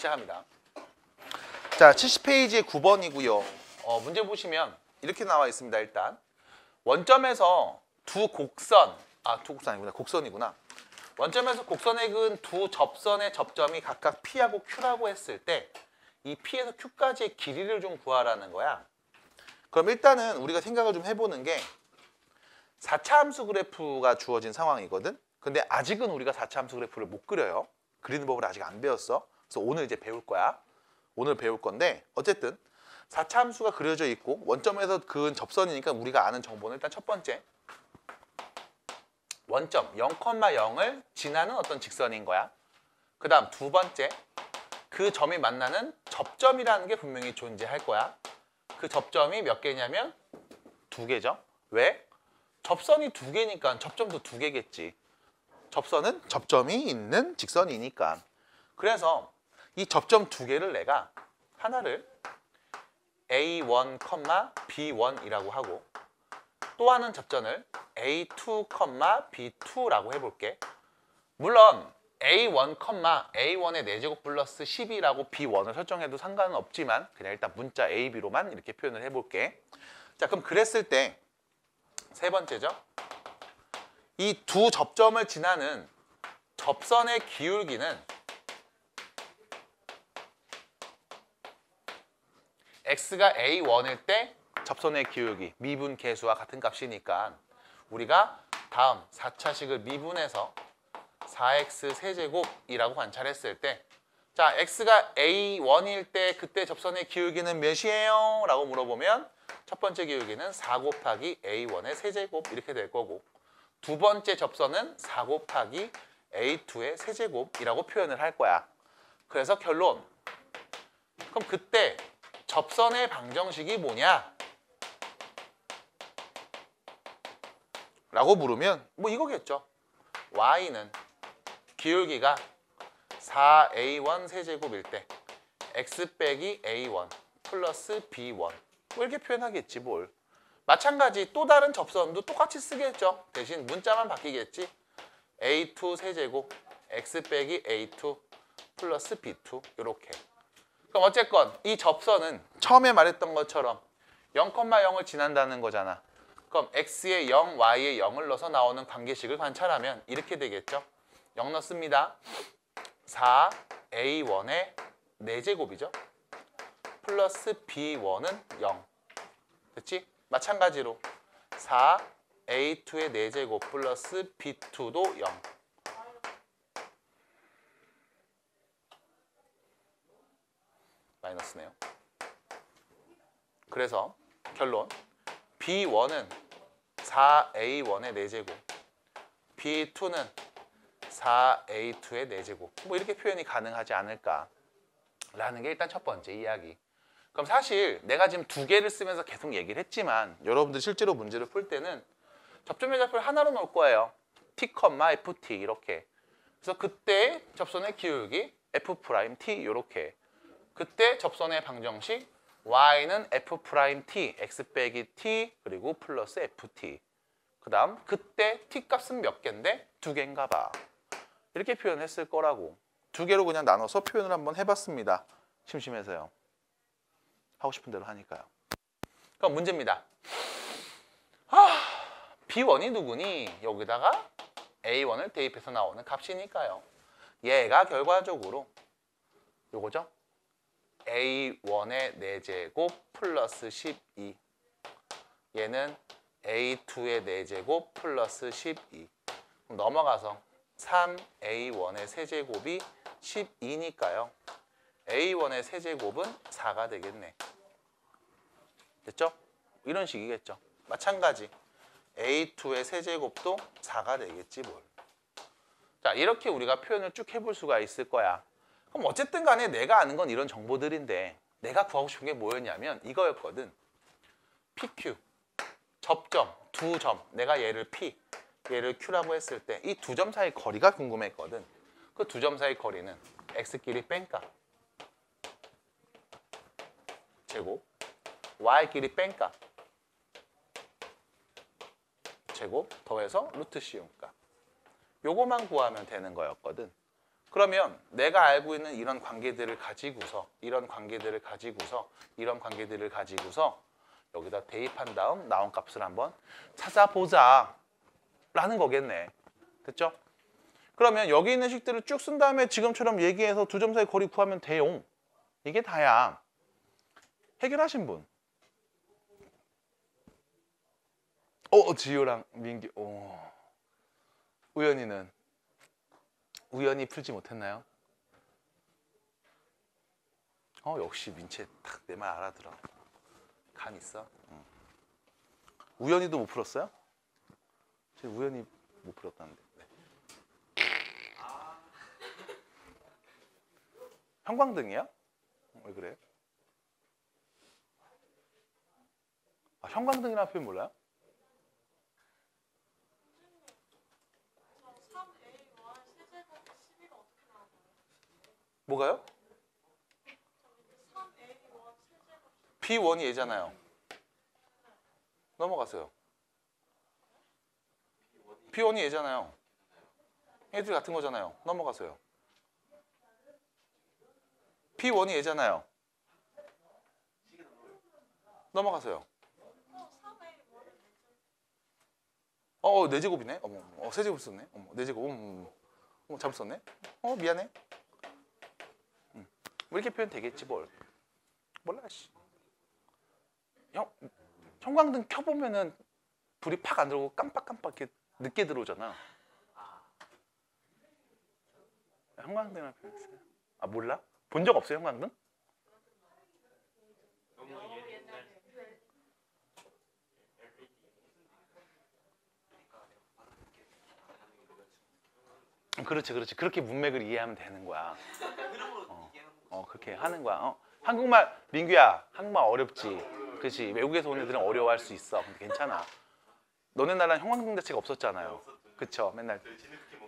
시작합니다. 자, 70페이지의 9번이고요. 문제 보시면 이렇게 나와 있습니다. 일단 원점에서 두 곡선, 두 곡선 아니구나. 곡선이구나. 원점에서 곡선에 그은 두 접선의 접점이 각각 P하고 Q라고 했을 때 이 P에서 Q까지의 길이를 좀 구하라는 거야. 그럼 일단은 우리가 생각을 좀 해보는 게 4차 함수 그래프가 주어진 상황이거든. 근데 아직은 우리가 4차 함수 그래프를 못 그려요. 그리는 법을 아직 안 배웠어. 그래서 오늘 이제 배울 거야. 오늘 배울 건데 어쨌든 4차 함수가 그려져 있고 원점에서 그은 접선이니까 우리가 아는 정보는 일단 첫 번째 원점 0,0을 지나는 어떤 직선인 거야. 그 다음 두 번째 그 점이 만나는 접점이라는 게 분명히 존재할 거야. 그 접점이 몇 개냐면 두 개죠. 왜? 접선이 두 개니까 접점도 두 개겠지. 접선은 접점이 있는 직선이니까. 그래서 이 접점 두 개를 내가 하나를 A1, B1이라고 하고 또 하는 접점을 A2, B2라고 해볼게. 물론 A1, A1의 4제곱 플러스 12라고 B1을 설정해도 상관은 없지만 그냥 일단 문자 AB로만 이렇게 표현을 해볼게. 자, 그럼 그랬을 때 세 번째죠. 이 두 접점을 지나는 접선의 기울기는 x가 A1일 때 접선의 기울기 미분 계수와 같은 값이니까 우리가 다음 4차식을 미분해서 4x 세제곱이라고 관찰했을 때 자, x가 A1일 때 그때 접선의 기울기는 몇이에요? 라고 물어보면 첫 번째 기울기는 4 곱하기 A1의 세제곱 이렇게 될 거고 두 번째 접선은 4 곱하기 A2의 세제곱이라고 표현을 할 거야. 그래서 결론. 그럼 그때 접선의 방정식이 뭐냐? 라고 물으면 뭐 이거겠죠. y는 기울기가 4a1 세제곱일 때 x 빼기 a1 플러스 b1 뭐 이렇게 표현하겠지 뭘. 마찬가지 또 다른 접선도 똑같이 쓰겠죠. 대신 문자만 바뀌겠지. a2 세제곱 x 빼기 a2 플러스 b2 이렇게. 그럼 어쨌건 이 접선은 처음에 말했던 것처럼 0,0을 지난다는 거잖아. 그럼 x에 0, y에 0을 넣어서 나오는 관계식을 관찰하면 이렇게 되겠죠. 0 넣습니다. 4a1의 4제곱이죠. 플러스 b1은 0. 됐지? 마찬가지로 4a2의 4제곱 플러스 b2도 0. 마이너스네요. 그래서 결론 b1은 4a1의 4제곱 b2는 4a2의 4제곱 뭐 이렇게 표현이 가능하지 않을까라는 게 일단 첫 번째 이야기. 그럼 사실 내가 지금 두 개를 쓰면서 계속 얘기를 했지만 여러분들 실제로 문제를 풀 때는 접점의 좌표를 하나로 놓을 거예요. t, ft 이렇게. 그래서 그때 접선의 기울기 f', t 이렇게. 그때 접선의 방정식 y는 f', x 빼기 t 그리고 플러스 ft. 그 다음 그때 t 값은 몇 개인데? 두 개인가 봐. 이렇게 표현했을 거라고. 두 개로 그냥 나눠서 표현을 한번 해봤습니다. 심심해서요. 하고 싶은 대로 하니까요. 그럼 문제입니다. B1이 누구니? 여기다가 A1을 대입해서 나오는 값이니까요. 얘가 결과적으로 요거죠. A1의 4제곱 플러스 12. 얘는 A2의 4제곱 플러스 12. 그럼 넘어가서 3A1의 세제곱이 12니까요. A1의 세제곱은 4가 되겠네. 됐죠? 이런 식이겠죠. 마찬가지 A2의 세제곱도 4가 되겠지 뭘. 자, 이렇게 우리가 표현을 쭉 해볼 수가 있을 거야. 그럼 어쨌든 간에 내가 아는 건 이런 정보들인데 내가 구하고 싶은 게 뭐였냐면 이거였거든. PQ, 접점, 두 점. 내가 얘를 P, 얘를 Q라고 했을 때 이 두 점 사이 거리가 궁금했거든. 그 두 점 사이 거리는 X끼리 뺀값 제곱 Y끼리 뺀값 제곱 더해서 루트 씌운값 요거만 구하면 되는 거였거든. 그러면 내가 알고 있는 이런 관계들을 가지고서 이런 관계들을 가지고서 여기다 대입한 다음 나온 값을 한번 찾아보자 라는 거겠네. 됐죠? 그러면 여기 있는 식들을 쭉 쓴 다음에 지금처럼 얘기해서 두 점 사이 거리 구하면 돼요. 이게 다야. 해결하신 분? 지효랑 민기. 우연이는? 우연히 풀지 못했나요? 역시 민채 딱 내 말 알아들어. 감 있어. 우연히도 못 풀었어요? 지금 우연히 못 풀었다는데. 네. 형광등이야? 왜 그래? 형광등이라는 표현 몰라요? 뭐가요? B1이 얘잖아요. 넘어가세요. B1이 얘잖아요. 얘들 같은 거잖아요. 넘어가세요. P1이 얘잖아요. 넘어가세요. 네 제곱이네. 세 제곱 썼네. 네 제곱. 잘못 썼네. 미안해. 뭐 이렇게 표현 되겠지 뭘. 몰라 씨. 형광등 켜보면은 불이 팍 안 들어오고 깜빡깜빡 이렇게 늦게 들어오잖아. 형광등을 표현했어요. 몰라? 본 적 없어요 형광등? 그렇지. 그렇게 문맥을 이해하면 되는 거야. 그렇게 하는 거야. 한국말, 민규야, 한국말 어렵지. 그렇지. 외국에서 온 애들은 어려워할 수 있어. 근데 괜찮아. 너네 나라는 형광등 자체가 없었잖아요. 그쵸? 맨날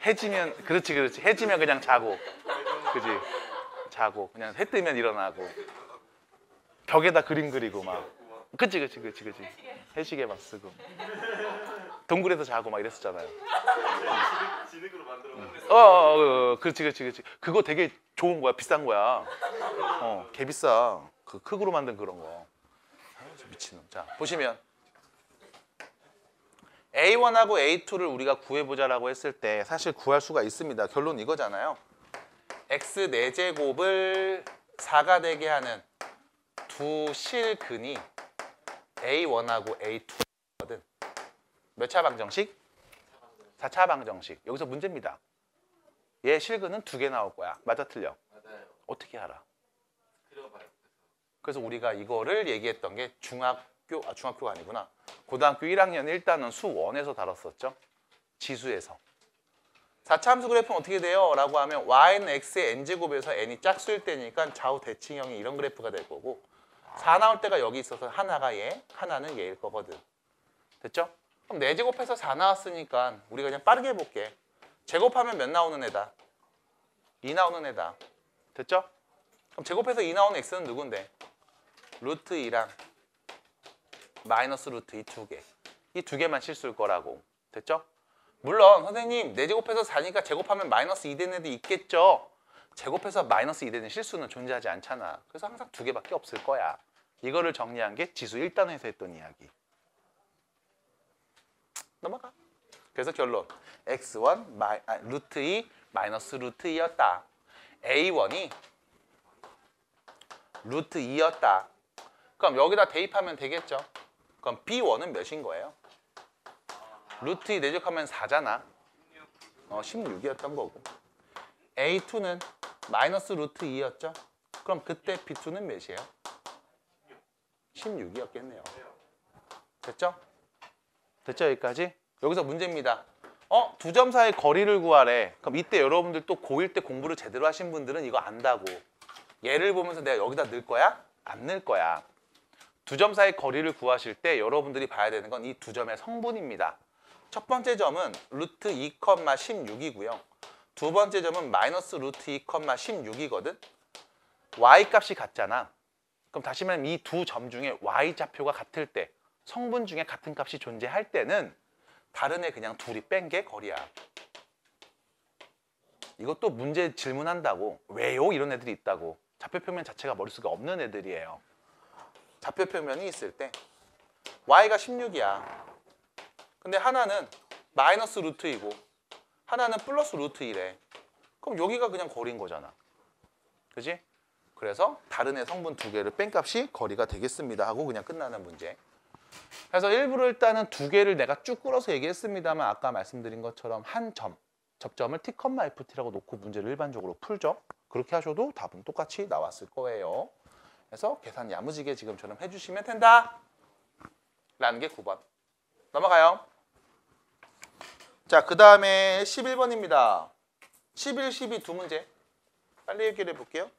해지면, 그렇지. 해지면 그냥 자고. 그지? 자고. 그냥 해 뜨면 일어나고. 벽에다 그림 그리고 막. 그치. 해시계만 쓰고. 동굴에서 자고 막 이랬었잖아요. 진흙으로 만들어. 그렇지. 그거 되게 좋은 거야. 비싼 거야. 개 비싸. 그 흙으로 만든 그런 거. 미친놈. 자, 보시면 A1하고 A2를 우리가 구해보자라고 했을 때 사실 구할 수가 있습니다. 결론 이거잖아요. X 4제곱을 4가 되게 하는 두 실근이 A1하고 A2거든. 몇 차 방정식? 4차 방정식. 여기서 문제입니다. 얘 실근은 2개 나올 거야. 맞아 틀려? 맞아요. 어떻게 알아? 그려봐요. 그래서 우리가 이거를 얘기했던 게 중학교가 아니구나. 고등학교 1학년 1단원 수 1에서 다뤘었죠. 지수에서. 4차 함수 그래프는 어떻게 돼요? 라고 하면 y는 x의 n제곱에서 n이 짝수일 때니까 좌우 대칭형이 이런 그래프가 될 거고 4 나올 때가 여기 있어서 하나가 얘, 하나는 얘일 거거든. 됐죠? 그럼 4제곱해서 4 나왔으니까 우리가 그냥 빠르게 해볼게. 제곱하면 몇 나오는 애다? 2 나오는 애다. 됐죠? 그럼 제곱해서 2 나오는 x는 누군데? 루트 2랑 마이너스 루트 2 두 개. 이 두 개만 실수일 거라고. 됐죠? 물론 선생님 4제곱해서 4니까 제곱하면 마이너스 2 되는 애도 있겠죠? 제곱해서 마이너스 2 되는 실수는 존재하지 않잖아. 그래서 항상 두 개밖에 없을 거야. 이거를 정리한 게 지수 1단에서 했던 이야기. 넘어가. 그래서 결론 x1 루트 2 마이너스 루트 2였다. a1이 루트 2였다. 그럼 여기다 대입하면 되겠죠. 그럼 b1은 몇인 거예요? 루트 2 대적하면 4잖아. 16이었던 거고. a2는 마이너스 루트 2였죠. 그럼 그때 b2는 몇이에요? 16이었겠네요. 됐죠? 됐죠 여기까지? 여기서 문제입니다. 두 점 사이의 거리를 구하래. 그럼 이때 여러분들 또 고1 때 공부를 제대로 하신 분들은 이거 안다고. 얘를 보면서 내가 여기다 넣을 거야? 안 넣을 거야. 두 점 사이의 거리를 구하실 때 여러분들이 봐야 되는 건 이 두 점의 성분입니다. 첫 번째 점은 루트 2, 16이고요. 두 번째 점은 마이너스 루트 2, 16이거든. y 값이 같잖아. 그럼 다시 말하면 이 두 점 중에 y 좌표가 같을 때 성분 중에 같은 값이 존재할 때는 다른 애 그냥 둘이 뺀 게 거리야. 이것도 문제 질문한다고 왜요? 이런 애들이 있다고. 좌표평면 자체가 머릿속에 없는 애들이에요. 좌표평면이 있을 때 y가 16이야. 근데 하나는 마이너스 루트이고 하나는 플러스 루트 1에. 그럼 여기가 그냥 거리인 거잖아. 그지? 그래서 다른 애 성분 두 개를 뺀 값이 거리가 되겠습니다 하고 그냥 끝나는 문제. 그래서 일부러 일단은 두 개를 내가 쭉 끌어서 얘기했습니다만 아까 말씀드린 것처럼 한 점, 접점을 t, ft라고 놓고 문제를 일반적으로 풀죠. 그렇게 하셔도 답은 똑같이 나왔을 거예요. 그래서 계산 야무지게 지금처럼 해주시면 된다 라는 게 9번. 넘어가요. 자, 그 다음에 11번입니다. 11, 12 두 문제 빨리 해결해 볼게요.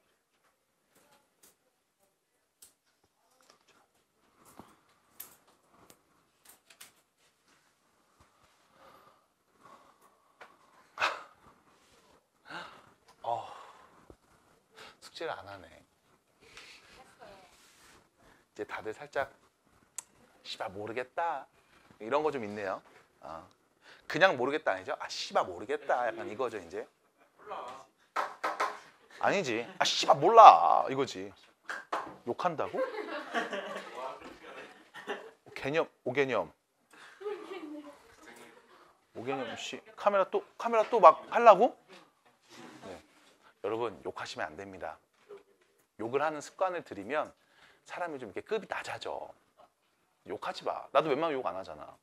숙제를 안 하네. 이제 다들 살짝 씨발 모르겠다 이런 거 좀 있네요. 그냥 모르겠다 아니죠? 아 씨발 모르겠다 약간 이거죠 이제. 아니지. 아 씨발 몰라 이거지. 욕한다고? 개념 오개념. 오개념 씨 카메라 또 막 하려고? 네. 여러분 욕하시면 안 됩니다. 욕을 하는 습관을 들이면 사람이 좀 이렇게 급이 낮아져. 욕하지 마. 나도 웬만하면 욕 안 하잖아.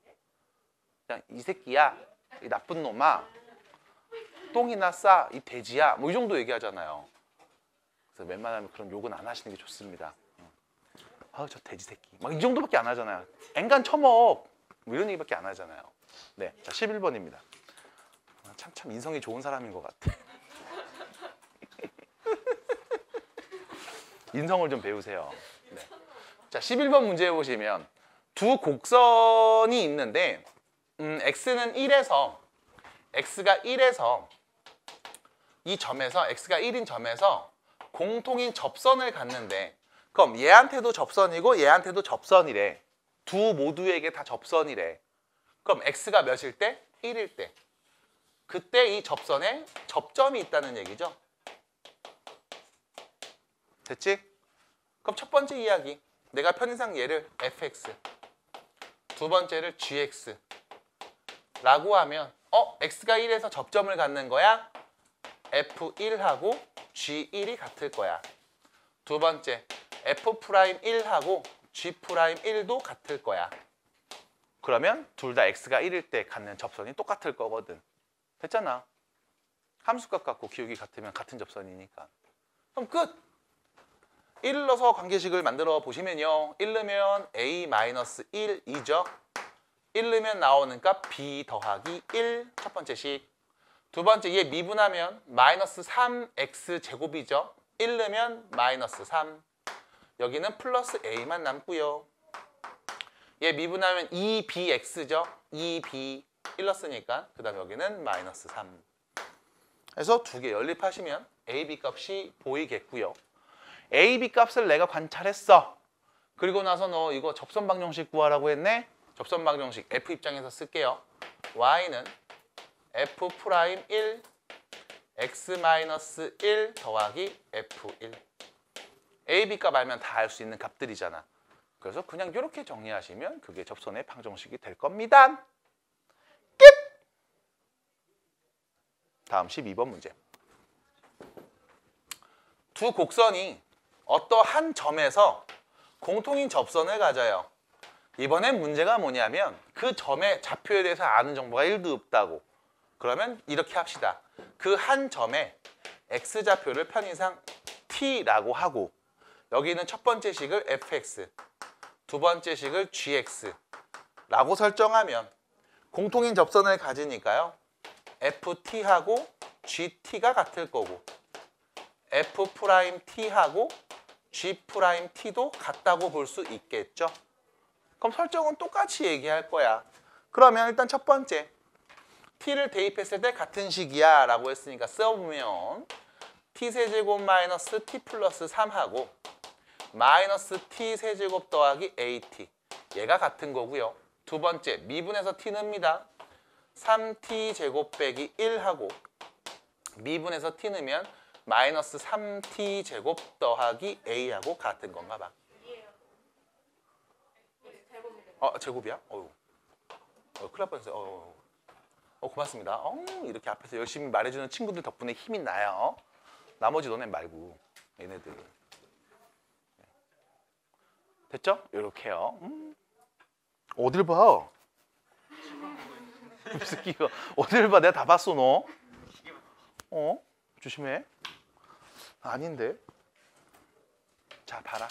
그냥 이 새끼야, 이 나쁜 놈아, 똥이나 싸, 이 돼지야, 뭐 이 정도 얘기하잖아요. 그래서 웬만하면 그런 욕은 안 하시는 게 좋습니다. 아, 저 돼지 새끼, 막 이 정도밖에 안 하잖아요. 앵간 처먹, 뭐 이런 얘기밖에 안 하잖아요. 네, 자 11번입니다. 참 인성이 좋은 사람인 것 같아. 인성을 좀 배우세요. 네. 자, 11번 문제 보시면 두 곡선이 있는데 x는 1에서 x가 1에서 이 점에서 x가 1인 점에서 공통인 접선을 갖는데 그럼 얘한테도 접선이고 얘한테도 접선이래. 두 모두에게 다 접선이래. 그럼 x가 몇일 때? 1일 때. 그때 이 접선에 접점이 있다는 얘기죠. 됐지? 그럼 첫 번째 이야기 내가 편의상 얘를 fx 두 번째를 gx 라고 하면 x가 1에서 접점을 갖는 거야 f1하고 g1이 같을 거야. 두 번째 f'1하고 g'1도 같을 거야. 그러면 둘 다 x가 1일 때 갖는 접선이 똑같을 거거든. 됐잖아. 함수값 같고 기울기 같으면 같은 접선이니까. 그럼 끝! 1을 넣어서 관계식을 만들어 보시면요. 1 넣으면 a-1이죠. 1 넣으면 나오는 값 b 더하기 1 첫 번째 식. 두 번째 얘 미분하면 마이너스 3x 제곱이죠. 1 넣으면 마이너스 3. 여기는 플러스 a만 남고요. 얘 미분하면 2bx죠. 2b 1 넣었으니까 그 다음 여기는 마이너스 3. 그래서 두 개 연립하시면 a, b 값이 보이겠고요. a, b 값을 내가 관찰했어. 그리고 나서 너 이거 접선 방정식 구하라고 했네. 접선 방정식 f 입장에서 쓸게요. y는 f'1 x-1 더하기 f1. a, b 값 알면 다 알 수 있는 값들이잖아. 그래서 그냥 이렇게 정리하시면 그게 접선의 방정식이 될 겁니다. 끝! 다음 12번 문제. 두 곡선이 어떠한 점에서 공통인 접선을 가져요. 이번엔 문제가 뭐냐면 그 점의 좌표에 대해서 아는 정보가 1도 없다고. 그러면 이렇게 합시다. 그 한 점에 x좌표를 편의상 t라고 하고 여기는 첫 번째 식을 fx, 두 번째 식을 gx라고 설정하면 공통인 접선을 가지니까요. ft하고 gt가 같을 거고 f't하고 g't도 같다고 볼 수 있겠죠. 그럼 설정은 똑같이 얘기할 거야. 그러면 일단 첫 번째 t를 대입했을 때 같은 식이야 라고 했으니까 써보면 t세제곱 마이너스 t 플러스 3하고 마이너스 t세제곱 더하기 at 얘가 같은 거고요. 두 번째 미분해서 t는입니다. 3t제곱 빼기 1하고 미분에서 t 넣으면 마이너스 3t 제곱 더하기 a하고 같은 건가 봐. 제곱이야? 큰일 날 뻔했어요. 고맙습니다. 이렇게 앞에서 열심히 말해주는 친구들 덕분에 힘이 나요. 나머지 너네 말고 얘네들. 됐죠? 이렇게요. 어딜 봐? 이 새끼가 어딜 봐? 내가 다 봤어 너. 조심해. 아닌데. 자, 봐라.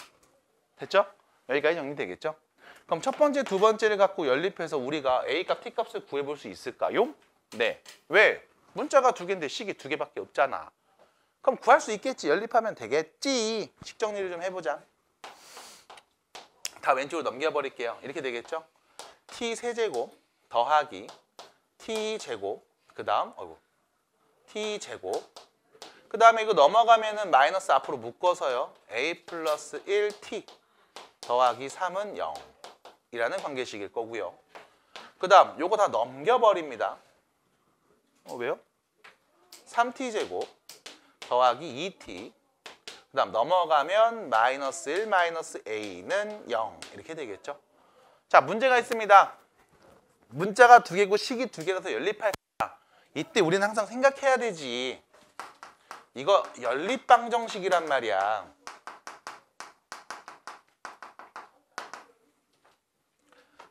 됐죠? 여기까지 정리되겠죠? 그럼 첫 번째, 두 번째를 갖고 연립해서 우리가 A값, T값을 구해볼 수 있을까요? 네. 왜? 문자가 두 개인데 식이 두 개밖에 없잖아. 그럼 구할 수 있겠지. 연립하면 되겠지. 식 정리를 좀 해보자. 다 왼쪽으로 넘겨버릴게요. 이렇게 되겠죠? T세제곱 더하기 T제곱 그 다음 T제곱 그 다음에 이거 넘어가면은 마이너스 앞으로 묶어서요. A 플러스 1T 더하기 3은 0 이라는 관계식일 거고요. 그 다음 요거 다 넘겨버립니다. 왜요? 3T제곱 더하기 2T 그 다음 넘어가면 마이너스 1 마이너스 A는 0 이렇게 되겠죠. 자, 문제가 있습니다. 문자가 두 개고 식이 두 개라서 연립할 거야. 이때 우리는 항상 생각해야 되지. 이거 연립방정식이란 말이야.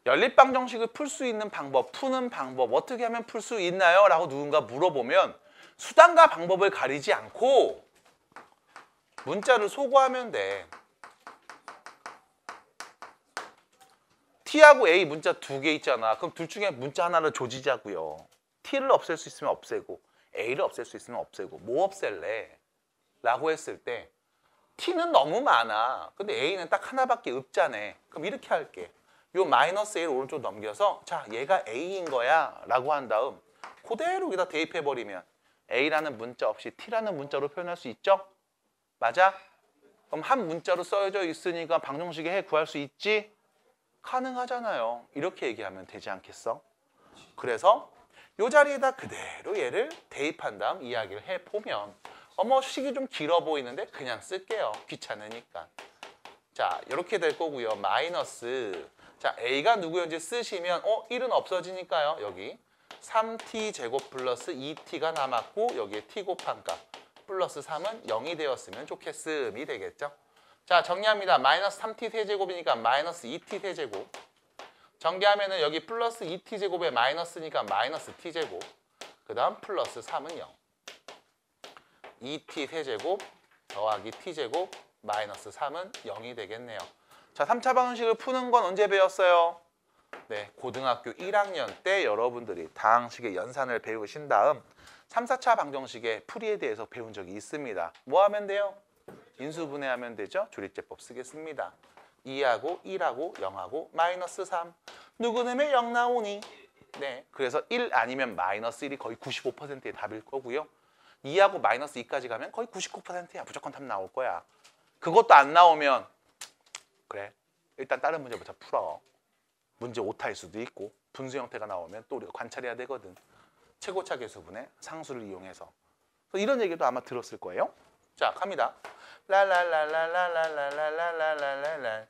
연립방정식을 풀 수 있는 방법, 푸는 방법 어떻게 하면 풀 수 있나요? 라고 누군가 물어보면 수단과 방법을 가리지 않고 문자를 소거하면 돼. T하고 A 문자 두 개 있잖아. 그럼 둘 중에 문자 하나를 조지자고요. T를 없앨 수 있으면 없애고 A를 없앨 수 있으면 없애고 뭐 없앨래? 라고 했을 때 T는 너무 많아. 근데 A는 딱 하나밖에 없잖아. 그럼 이렇게 할게. 요 마이너스 A를 오른쪽 넘겨서 자, 얘가 A인 거야 라고 한 다음 그대로 여기다 대입해버리면 A라는 문자 없이 T라는 문자로 표현할 수 있죠? 맞아? 그럼 한 문자로 써져 있으니까 방정식에 해 구할 수 있지? 가능하잖아요. 이렇게 얘기하면 되지 않겠어? 그래서 이 자리에다 그대로 얘를 대입한 다음 이야기를 해보면 식이 좀 길어 보이는데 그냥 쓸게요. 귀찮으니까. 자, 이렇게 될 거고요. 마이너스 자, A가 누구였는지 쓰시면 1은 없어지니까요. 여기 3t 제곱 플러스 2t가 남았고 여기에 t 곱한 값 플러스 3은 0이 되었으면 좋겠음이 되겠죠. 자, 정리합니다. 마이너스 3t 세제곱이니까 마이너스 2t 세제곱. 전개하면은 여기 플러스 2t 제곱에 마이너스니까 마이너스 t 제곱. 그 다음 플러스 3은 0. 2t 세제곱 더하기 t 제곱 마이너스 3은 0이 되겠네요. 자, 3차 방정식을 푸는 건 언제 배웠어요? 네, 고등학교 1학년 때 여러분들이 다항식의 연산을 배우신 다음 3, 4차 방정식의 풀이에 대해서 배운 적이 있습니다. 뭐 하면 돼요? 인수분해하면 되죠? 조립제법 쓰겠습니다. 2하고 1하고 0하고 마이너스 3. 누구 넣으면 0 나오니? 네, 그래서 1 아니면 마이너스 1이 거의 95%의 답일 거고요. 2하고 마이너스 2까지 가면 거의 99%야. 무조건 답 나올 거야. 그것도 안 나오면 그래, 일단 다른 문제부터 풀어. 문제 오타일 수도 있고 분수 형태가 나오면 또 우리가 관찰해야 되거든. 최고차 계수분의 상수를 이용해서. 이런 얘기도 아마 들었을 거예요. 자, 갑니다. 랄랄랄랄랄랄랄랄랄랄랄랄랄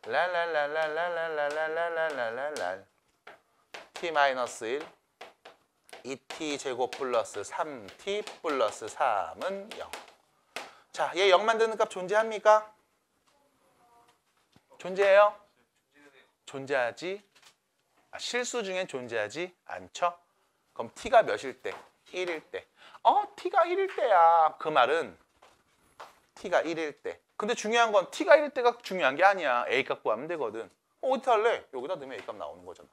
랄랄랄랄랄랄랄랄랄랄랄 t-1 2t 제곱 플러스 3t 플러스 3은 0. 자, 얘 0 만드는 값 존재합니까? 존재해요? 존재하지? 실수 중엔 존재하지 않죠? 그럼 t가 몇일 때? 1일 때. t가 1일 때야. 그 말은 t가 1일 때. 근데 중요한 건 t가 1일 때가 중요한 게 아니야. a 값 구하면 되거든. 어디 할래? 여기다 넣으면 a 값 나오는 거잖아.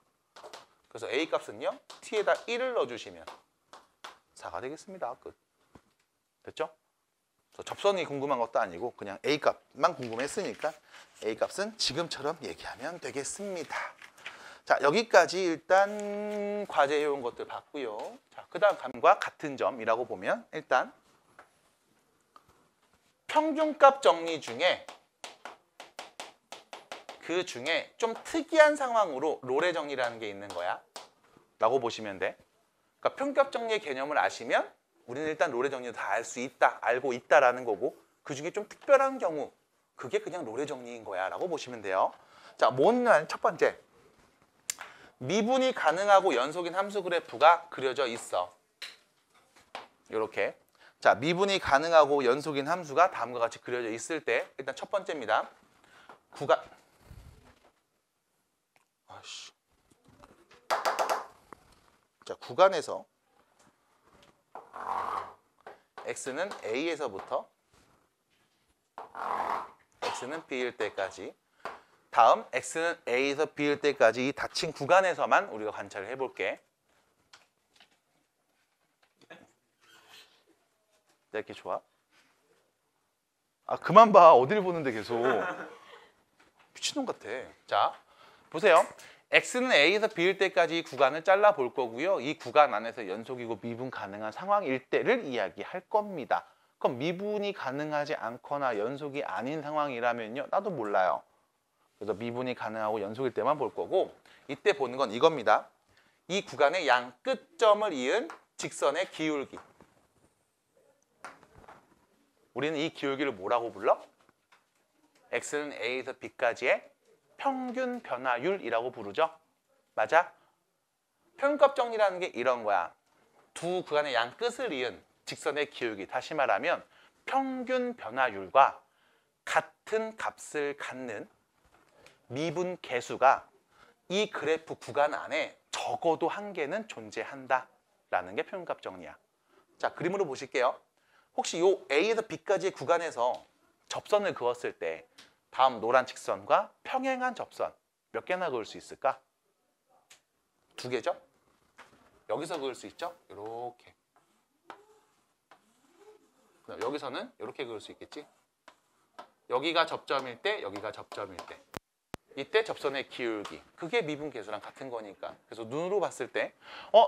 그래서 a 값은요. t에다 1을 넣어주시면 4가 되겠습니다. 끝. 됐죠? 접선이 궁금한 것도 아니고 그냥 a 값만 궁금했으니까 a 값은 지금처럼 얘기하면 되겠습니다. 자, 여기까지 일단 과제해온 것들 봤고요. 자, 그 다음 감과 같은 점이라고 보면 일단 평균값 정리 중에 그 중에 좀 특이한 상황으로 롤의 정리라는 게 있는 거야 라고 보시면 돼. 그러니까 평균값 정리의 개념을 아시면 우리는 일단 롤의 정리도 다 알고 있다라는 거고 그 중에 좀 특별한 경우 그게 그냥 롤의 정리인 거야 라고 보시면 돼요. 자, 뭐냐면 첫 번째 미분이 가능하고 연속인 함수 그래프가 그려져 있어. 이렇게. 자, 미분이 가능하고 연속인 함수가 다음과 같이 그려져 있을 때 일단 첫 번째입니다. 구간에서 x는 a에서부터 x는 b일 때까지 다음 x는 a에서 b일 때까지 이 닫힌 구간에서만 우리가 관찰을 해볼게. 이렇게 좋아? 아 그만 봐. 어딜 보는데 계속. 미친놈 같아. 자 보세요. x는 a에서 b일 때까지 이 구간을 잘라 볼 거고요. 이 구간 안에서 연속이고 미분 가능한 상황일 때를 이야기할 겁니다. 그럼 미분이 가능하지 않거나 연속이 아닌 상황이라면요. 나도 몰라요. 그래서 미분이 가능하고 연속일 때만 볼 거고 이때 보는 건 이겁니다. 이 구간의 양 끝점을 이은 직선의 기울기. 우리는 이 기울기를 뭐라고 불러? x는 a에서 b까지의 평균 변화율이라고 부르죠. 맞아? 평균값 정리라는 게 이런 거야. 두 구간의 양 끝을 이은 직선의 기울기. 다시 말하면 평균 변화율과 같은 값을 갖는 미분 계수가 이 그래프 구간 안에 적어도 한 개는 존재한다라는 게 평균값 정리야. 자, 그림으로 보실게요. 혹시 요 A에서 B까지의 구간에서 접선을 그었을 때 다음 노란 직선과 평행한 접선 몇 개나 그을 수 있을까? 2개죠? 여기서 그을 수 있죠? 이렇게. 여기서는 이렇게 그을 수 있겠지? 여기가 접점일 때, 여기가 접점일 때. 이때 접선의 기울기. 그게 미분 계수랑 같은 거니까. 그래서 눈으로 봤을 때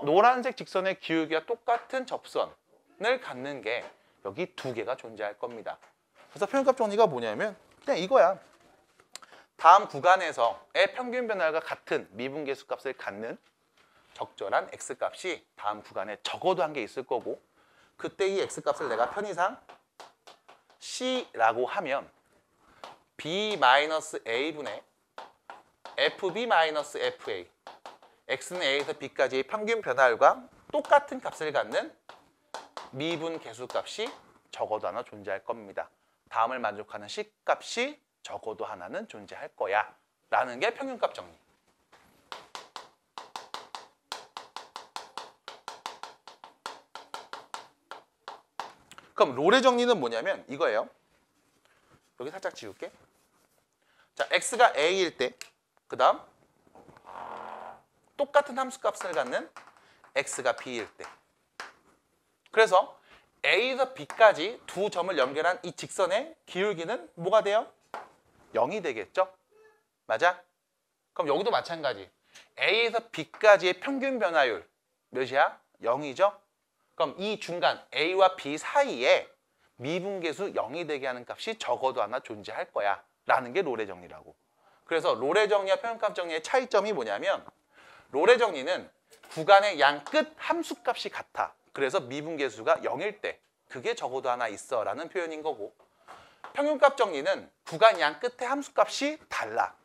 노란색 직선의 기울기와 똑같은 접선을 갖는 게 여기 2개가 존재할 겁니다. 그래서 평균값 정리가 뭐냐면 그냥 이거야. 다음 구간에서의 평균 변화가 같은 미분 계수 값을 갖는 적절한 x값이 다음 구간에 적어도 한 개 있을 거고 그때 이 x값을 내가 편의상 c라고 하면 b-a분의 fb-fa x는 a에서 b까지의 평균 변화율과 똑같은 값을 갖는 미분 계수값이 적어도 하나 존재할 겁니다. 다음을 만족하는 c값이 적어도 하나는 존재할 거야 라는 게 평균값 정리. 그럼 롤의 정리는 뭐냐면 이거예요. 여기 살짝 지울게. 자, x가 a일 때 그 다음 똑같은 함수값을 갖는 x가 b일 때 그래서 a에서 b까지 두 점을 연결한 이 직선의 기울기는 뭐가 돼요? 0이 되겠죠? 맞아? 그럼 여기도 마찬가지. a에서 b까지의 평균 변화율 몇이야? 0이죠? 그럼 이 중간 a와 b 사이에 미분계수 0이 되게 하는 값이 적어도 하나 존재할 거야 라는 게 롤의 정리라고. 그래서 롤의 정리와 평균값 정리의 차이점이 뭐냐면 롤의 정리는 구간의 양 끝 함수값이 같아. 그래서 미분계수가 0일 때 그게 적어도 하나 있어 라는 표현인 거고 평균값 정리는 구간 양 끝의 함수값이 달라.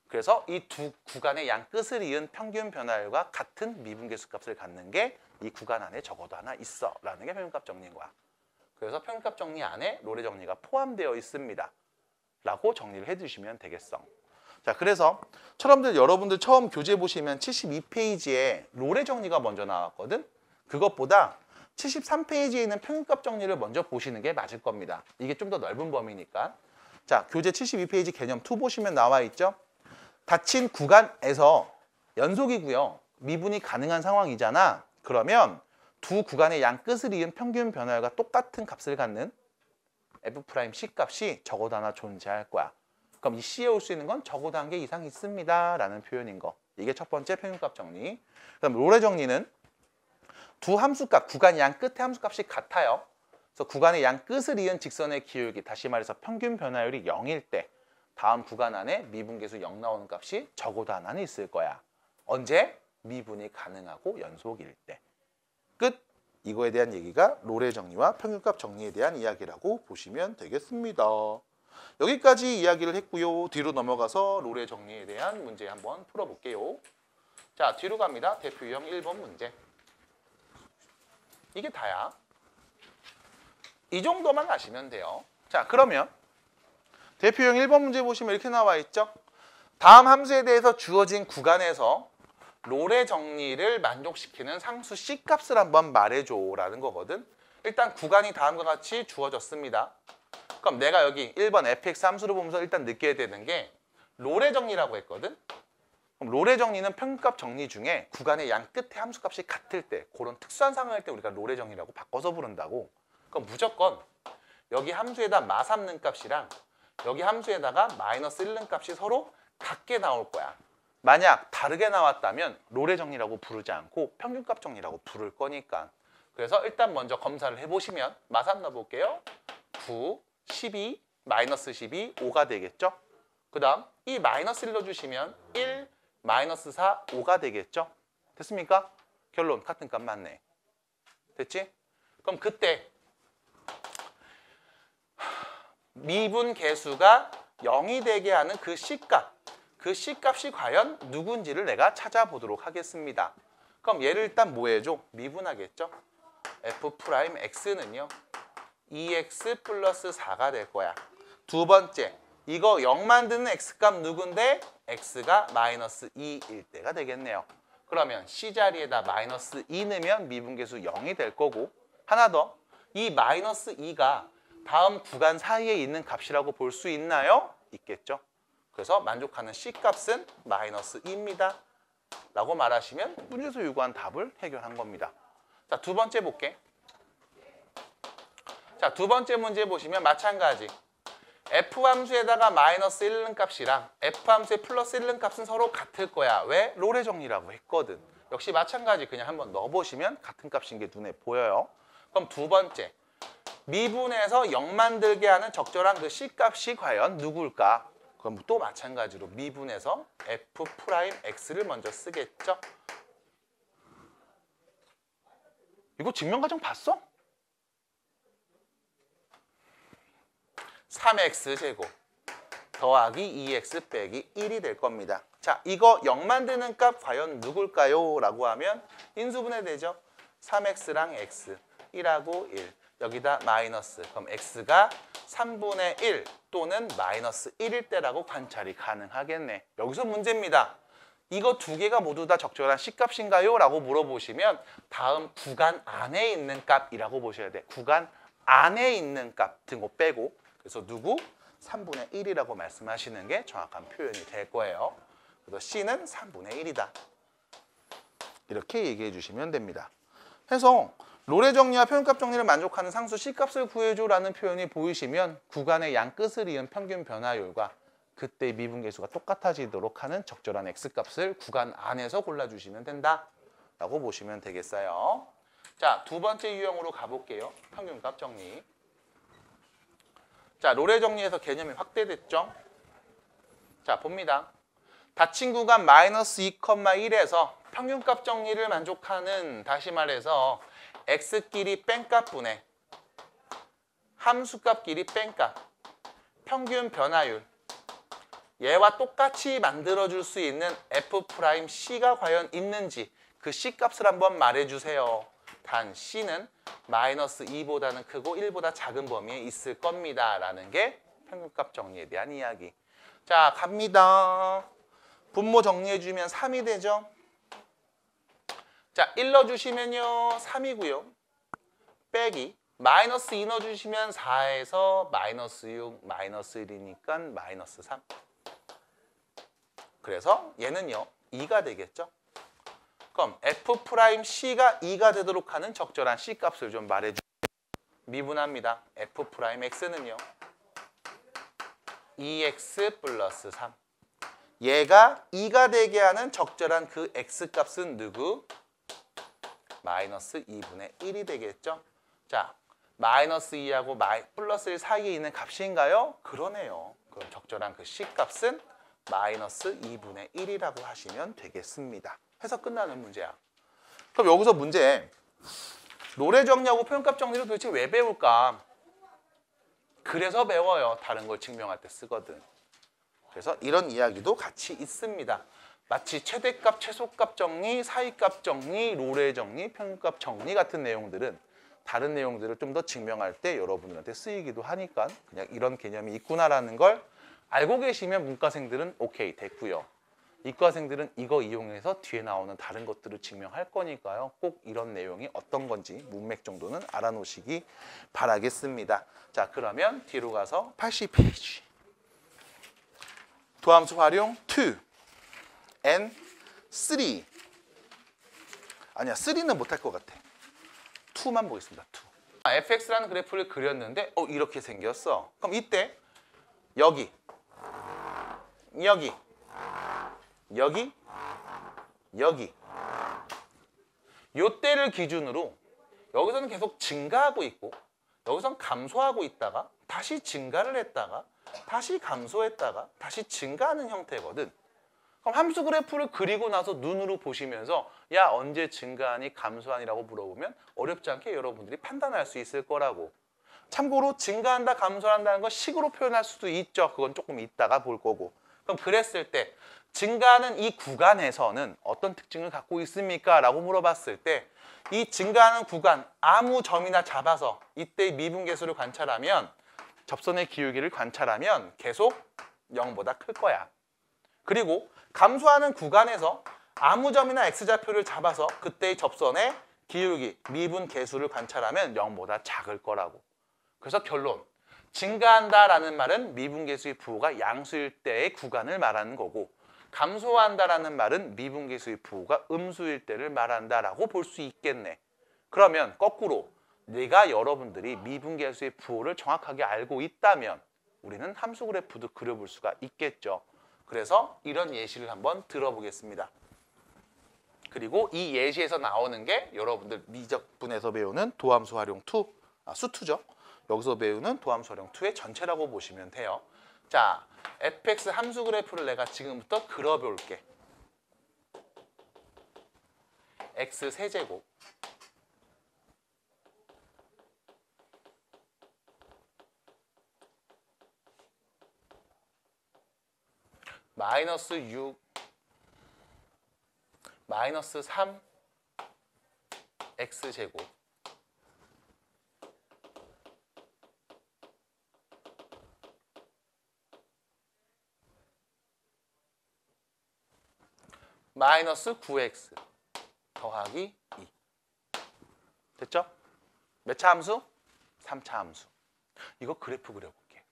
그래서 이 두 구간의 양 끝을 이은 평균 변화율과 같은 미분계수 값을 갖는 게 이 구간 안에 적어도 하나 있어 라는 게 평균값 정리인 거야. 그래서 평균값 정리 안에 롤의 정리가 포함되어 있습니다 라고 정리를 해주시면 되겠어. 자, 그래서 여러분들 처음 교재 보시면 72페이지에 롤의 정리가 먼저 나왔거든. 그것보다 73페이지에 있는 평균값 정리를 먼저 보시는 게 맞을 겁니다. 이게 좀 더 넓은 범위니까. 자, 교재 72페이지 개념 2 보시면 나와 있죠. 닫힌 구간에서 연속이고요. 미분이 가능한 상황이잖아. 그러면 두 구간의 양 끝을 이은 평균 변화율과 똑같은 값을 갖는 F'C 값이 적어도 하나 존재할 거야. 그럼 이 C에 올 수 있는 건 적어도 한 개 이상 있습니다 라는 표현인 거. 이게 첫 번째 평균값 정리. 그다음 롤의 정리는 두 함수값, 구간 양 끝의 함수값이 같아요. 그래서 구간의 양 끝을 이은 직선의 기울기, 다시 말해서 평균 변화율이 0일 때 다음 구간 안에 미분계수 0 나오는 값이 적어도 하나는 있을 거야. 언제? 미분이 가능하고 연속일 때. 끝. 이거에 대한 얘기가 롤의 정리와 평균값 정리에 대한 이야기라고 보시면 되겠습니다. 여기까지 이야기를 했고요. 뒤로 넘어가서 롤의 정리에 대한 문제 한번 풀어볼게요. 자, 뒤로 갑니다. 대표 유형 1번 문제. 이게 다야. 이 정도만 아시면 돼요. 자, 그러면 대표 유형 1번 문제 보시면 이렇게 나와 있죠. 다음 함수에 대해서 주어진 구간에서 롤의 정리를 만족시키는 상수 C값을 한번 말해줘라는 거거든. 일단 구간이 다음과 같이 주어졌습니다. 그럼 내가 여기 1번 fx 함수를 보면서 일단 느껴야 되는 게 롤의 정리라고 했거든. 그럼 롤의 정리는 평균값 정리 중에 구간의 양 끝에 함수값이 같을 때 그런 특수한 상황일 때 우리가 롤의 정리라고 바꿔서 부른다고. 그럼 무조건 여기 함수에다 마3는 값이랑 여기 함수에다가 마이너스 1는 값이 서로 같게 나올 거야. 만약 다르게 나왔다면 롤의 정리라고 부르지 않고 평균값 정리라고 부를 거니까. 그래서 일단 먼저 검사를 해보시면 마3 넣어볼게요. 9, 12, 마이너스 12, 5가 되겠죠. 그 다음 이 마이너스 1 넣어주시면 1, 마이너스 4, 5가 되겠죠. 됐습니까? 결론 같은 값 맞네. 됐지? 그럼 그때 미분 계수가 0이 되게 하는 그 C값, 그 C값이 과연 누군지를 내가 찾아보도록 하겠습니다. 그럼 얘를 일단 뭐 해줘? 미분하겠죠? F'X는요 2X 플러스 4가 될 거야. 두 번째, 이거 0 만드는 X값 누군데? X가 마이너스 2일 때가 되겠네요. 그러면 C자리에다 마이너스 2 넣으면 미분계수 0이 될 거고, 하나 더, 이 마이너스 2가 다음 구간 사이에 있는 값이라고 볼 수 있나요? 있겠죠. 그래서 만족하는 C값은 마이너스 2입니다. 라고 말하시면 문제에서 요구한 답을 해결한 겁니다. 자, 두 번째 볼게. 자, 두 번째 문제 보시면 마찬가지. F함수에다가 마이너스 1는 값이랑 F함수에 플러스 1는 값은 서로 같을 거야. 왜? 롤의 정리라고 했거든. 역시 마찬가지 그냥 한번 넣어보시면 같은 값인 게 눈에 보여요. 그럼 두 번째. 미분에서 0 만들게 하는 적절한 그 C값이 과연 누굴까? 그럼 또 마찬가지로 미분에서 F'X를 먼저 쓰겠죠? 이거 증명과정 봤어? 3X제곱 더하기 2X 빼기 1이 될 겁니다. 자, 이거 0 만드는 값 과연 누굴까요? 라고 하면 인수분해 되죠? 3X랑 X, 1하고 1. 여기다 마이너스. 그럼 X가 3분의 1 또는 마이너스 1일 때라고 관찰이 가능하겠네. 여기서 문제입니다. 이거 두 개가 모두 다 적절한 C값인가요? 라고 물어보시면 다음 구간 안에 있는 값이라고 보셔야 돼. 구간 안에 있는 값 등호 빼고. 그래서 누구? 3분의 1이라고 말씀하시는 게 정확한 표현이 될 거예요. 그래서 C는 3분의 1이다. 이렇게 얘기해 주시면 됩니다. 해서 롤의 정리와 평균값 정리를 만족하는 상수 C값을 구해줘라는 표현이 보이시면 구간의 양 끝을 이은 평균 변화율과 그때 미분계수가 똑같아지도록 하는 적절한 X값을 구간 안에서 골라주시면 된다라고 보시면 되겠어요. 자, 두 번째 유형으로 가볼게요. 평균값 정리. 자, 롤의 정리에서 개념이 확대됐죠? 자, 봅니다. 닫힌 구간 마이너스 2,1에서 평균값 정리를 만족하는, 다시 말해서 X끼리 뺀값분의 함수값끼리 뺀값 평균 변화율, 얘와 똑같이 만들어줄 수 있는 F'C가 과연 있는지 그 C값을 한번 말해주세요. 단 C는 마이너스 2보다는 크고 1보다 작은 범위에 있을 겁니다. 라는 게 평균값 정리에 대한 이야기. 자, 갑니다. 분모 정리해주면 3이 되죠? 자, 1 넣어주시면요 3이고요. 빼기 마이너스 2 넣어주시면 4에서 마이너스 6, 마이너스 1이니까 마이너스 3. 그래서 얘는요 2가 되겠죠? 그럼 F'C가 2가 되도록 하는 적절한 C값을 좀 말해주세요. 미분합니다. F'X는요 2X 플러스 3. 얘가 2가 되게 하는 적절한 그 X값은 누구? 마이너스 2분의 1이 되겠죠? 자, 마이너스 2하고 플러스 1 사이에 있는 값인가요? 그러네요. 그럼 적절한 그 C값은 마이너스 2분의 1이라고 하시면 되겠습니다. 해서 끝나는 문제야. 그럼 여기서 문제, 노래 정리하고 표현값 정리를 도대체 왜 배울까? 그래서 배워요. 다른 걸 증명할 때 쓰거든. 그래서 이런 이야기도 같이 있습니다. 마치 최대값, 최소값 정리, 사이값 정리, 롤의 정리, 평균값 정리 같은 내용들은 다른 내용들을 좀 더 증명할 때 여러분들한테 쓰이기도 하니까 그냥 이런 개념이 있구나라는 걸 알고 계시면 문과생들은 오케이 됐고요. 이과생들은 이거 이용해서 뒤에 나오는 다른 것들을 증명할 거니까요. 꼭 이런 내용이 어떤 건지 문맥 정도는 알아놓으시기 바라겠습니다. 자, 그러면 뒤로 가서 80페이지. 도함수 활용 2 and 3. 아니야, 3는 못할 것 같아. 2만 보겠습니다. 2. fx라는 그래프를 그렸는데 이렇게 생겼어. 그럼 이때 여기 요 때를 기준으로 여기서는 계속 증가하고 있고 여기서는 감소하고 있다가 다시 증가를 했다가 다시 감소했다가 다시 증가하는 형태거든. 그럼 함수 그래프를 그리고 나서 눈으로 보시면서 야 언제 증가하니 감소하니라고 물어보면 어렵지 않게 여러분들이 판단할 수 있을 거라고. 참고로 증가한다 감소한다는 건 식으로 표현할 수도 있죠. 그건 조금 이따가 볼 거고. 그럼 그랬을 때 증가하는 이 구간에서는 어떤 특징을 갖고 있습니까? 라고 물어봤을 때 이 증가하는 구간 아무 점이나 잡아서 이때 미분계수를 관찰하면 접선의 기울기를 관찰하면 계속 0보다 클 거야. 그리고 감소하는 구간에서 아무 점이나 x좌표를 잡아서 그때의 접선의 기울기, 미분계수를 관찰하면 0보다 작을 거라고. 그래서 결론, 증가한다라는 말은 미분계수의 부호가 양수일 때의 구간을 말하는 거고 감소한다라는 말은 미분계수의 부호가 음수일 때를 말한다라고 볼 수 있겠네. 그러면 거꾸로 내가 여러분들이 미분계수의 부호를 정확하게 알고 있다면 우리는 함수 그래프도 그려볼 수가 있겠죠. 그래서 이런 예시를 한번 들어보겠습니다. 그리고 이 예시에서 나오는 게 여러분들 미적분에서 배우는 도함수 활용 2, 수2죠. 여기서 배우는 도함수 활용 2의 전체라고 보시면 돼요. 자, fx 함수 그래프를 내가 지금부터 그려볼게. x 세제곱 마이너스 6 마이너스 3 x제곱 마이너스 9x 더하기 2. 됐죠? 몇 차 함수? 3차 함수. 이거 그래프 그려볼게.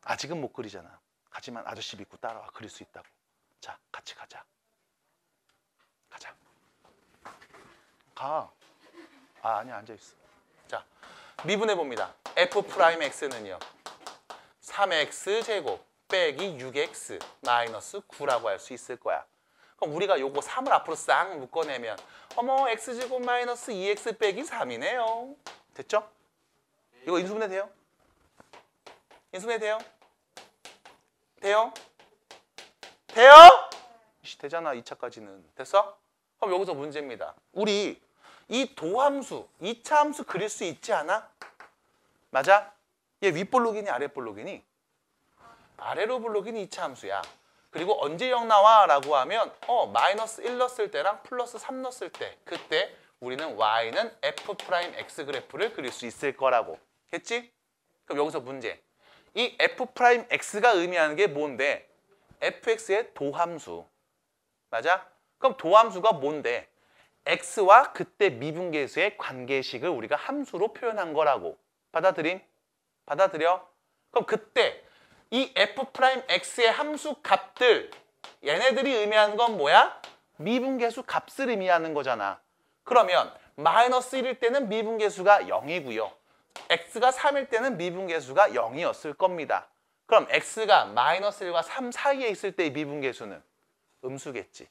아직은 못 그리잖아. 하지만 아저씨 믿고 따라와. 그릴 수 있다고. 자, 같이 가자. 가자. 가. 아니야, 앉아있어. 자, 미분해봅니다. f'x는요. 3x제곱 빼기 6x 마이너스 9라고 할 수 있을 거야. 그럼 우리가 요거 3을 앞으로 싹 묶어내면 어머 x제곱 마이너스 2x 빼기 3이네요. 됐죠? 이거 인수분해 돼요? 인수분해 돼요? 돼요? 돼요? 되잖아 2차까지는. 됐어? 그럼 여기서 문제입니다. 우리 이 도함수 2차 함수 그릴 수 있지 않아? 맞아? 얘 윗볼록이니 아랫볼록이니? 아래로 볼록이니 2차 함수야. 그리고 언제 0 나와? 라고 하면 마이너스 1 넣었을 때랑 플러스 3 넣었을 때 그때 우리는 y는 f'x 그래프를 그릴 수 있을 거라고. 했지? 그럼 여기서 문제. 이 f'x가 의미하는 게 뭔데? fx의 도함수. 맞아? 그럼 도함수가 뭔데? x와 그때 미분계수의 관계식을 우리가 함수로 표현한 거라고. 받아들임? 받아들여? 그럼 그때 이 f'x의 함수 값들 얘네들이 의미하는 건 뭐야? 미분계수 값을 의미하는 거잖아. 그러면 마이너스 1일 때는 미분계수가 0이고요. x가 3일 때는 미분계수가 0이었을 겁니다. 그럼 x가 마이너스 1과 3 사이에 있을 때의 미분계수는 음수겠지.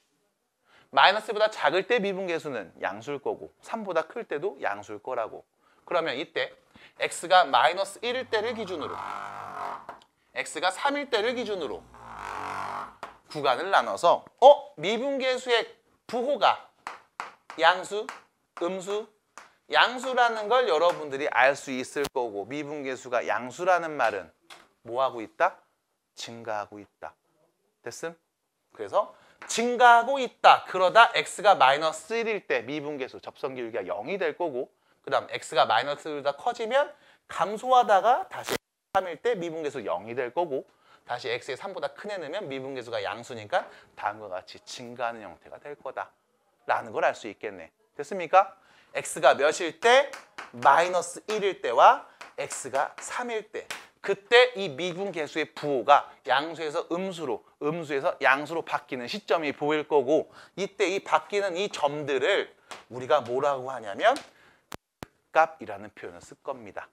마이너스보다 작을 때 미분계수는 양수일 거고 3보다 클 때도 양수일 거라고. 그러면 이때 x가 마이너스 1일 때를 기준으로 x가 3일 때를 기준으로 구간을 나눠서 미분계수의 부호가 양수, 음수, 양수라는 걸 여러분들이 알 수 있을 거고 미분계수가 양수라는 말은 뭐하고 있다? 증가하고 있다. 됐음? 그래서 증가하고 있다. 그러다 x가 마이너스 1일 때 미분계수 접선기울기가 0이 될 거고 그 다음 x가 마이너스 1보다 커지면 감소하다가 다시 3일 때 미분계수 0이 될 거고 다시 x의 3보다 큰 애 넣으면 미분계수가 양수니까 다음과 같이 증가하는 형태가 될 거다. 라는 걸 알 수 있겠네. 됐습니까? x가 몇일 때? 마이너스 1일 때와 x가 3일 때. 그때 이 미분계수의 부호가 양수에서 음수로, 음수에서 양수로 바뀌는 시점이 보일 거고 이때 이 바뀌는 이 점들을 우리가 뭐라고 하냐면 극값이라는 표현을 쓸 겁니다.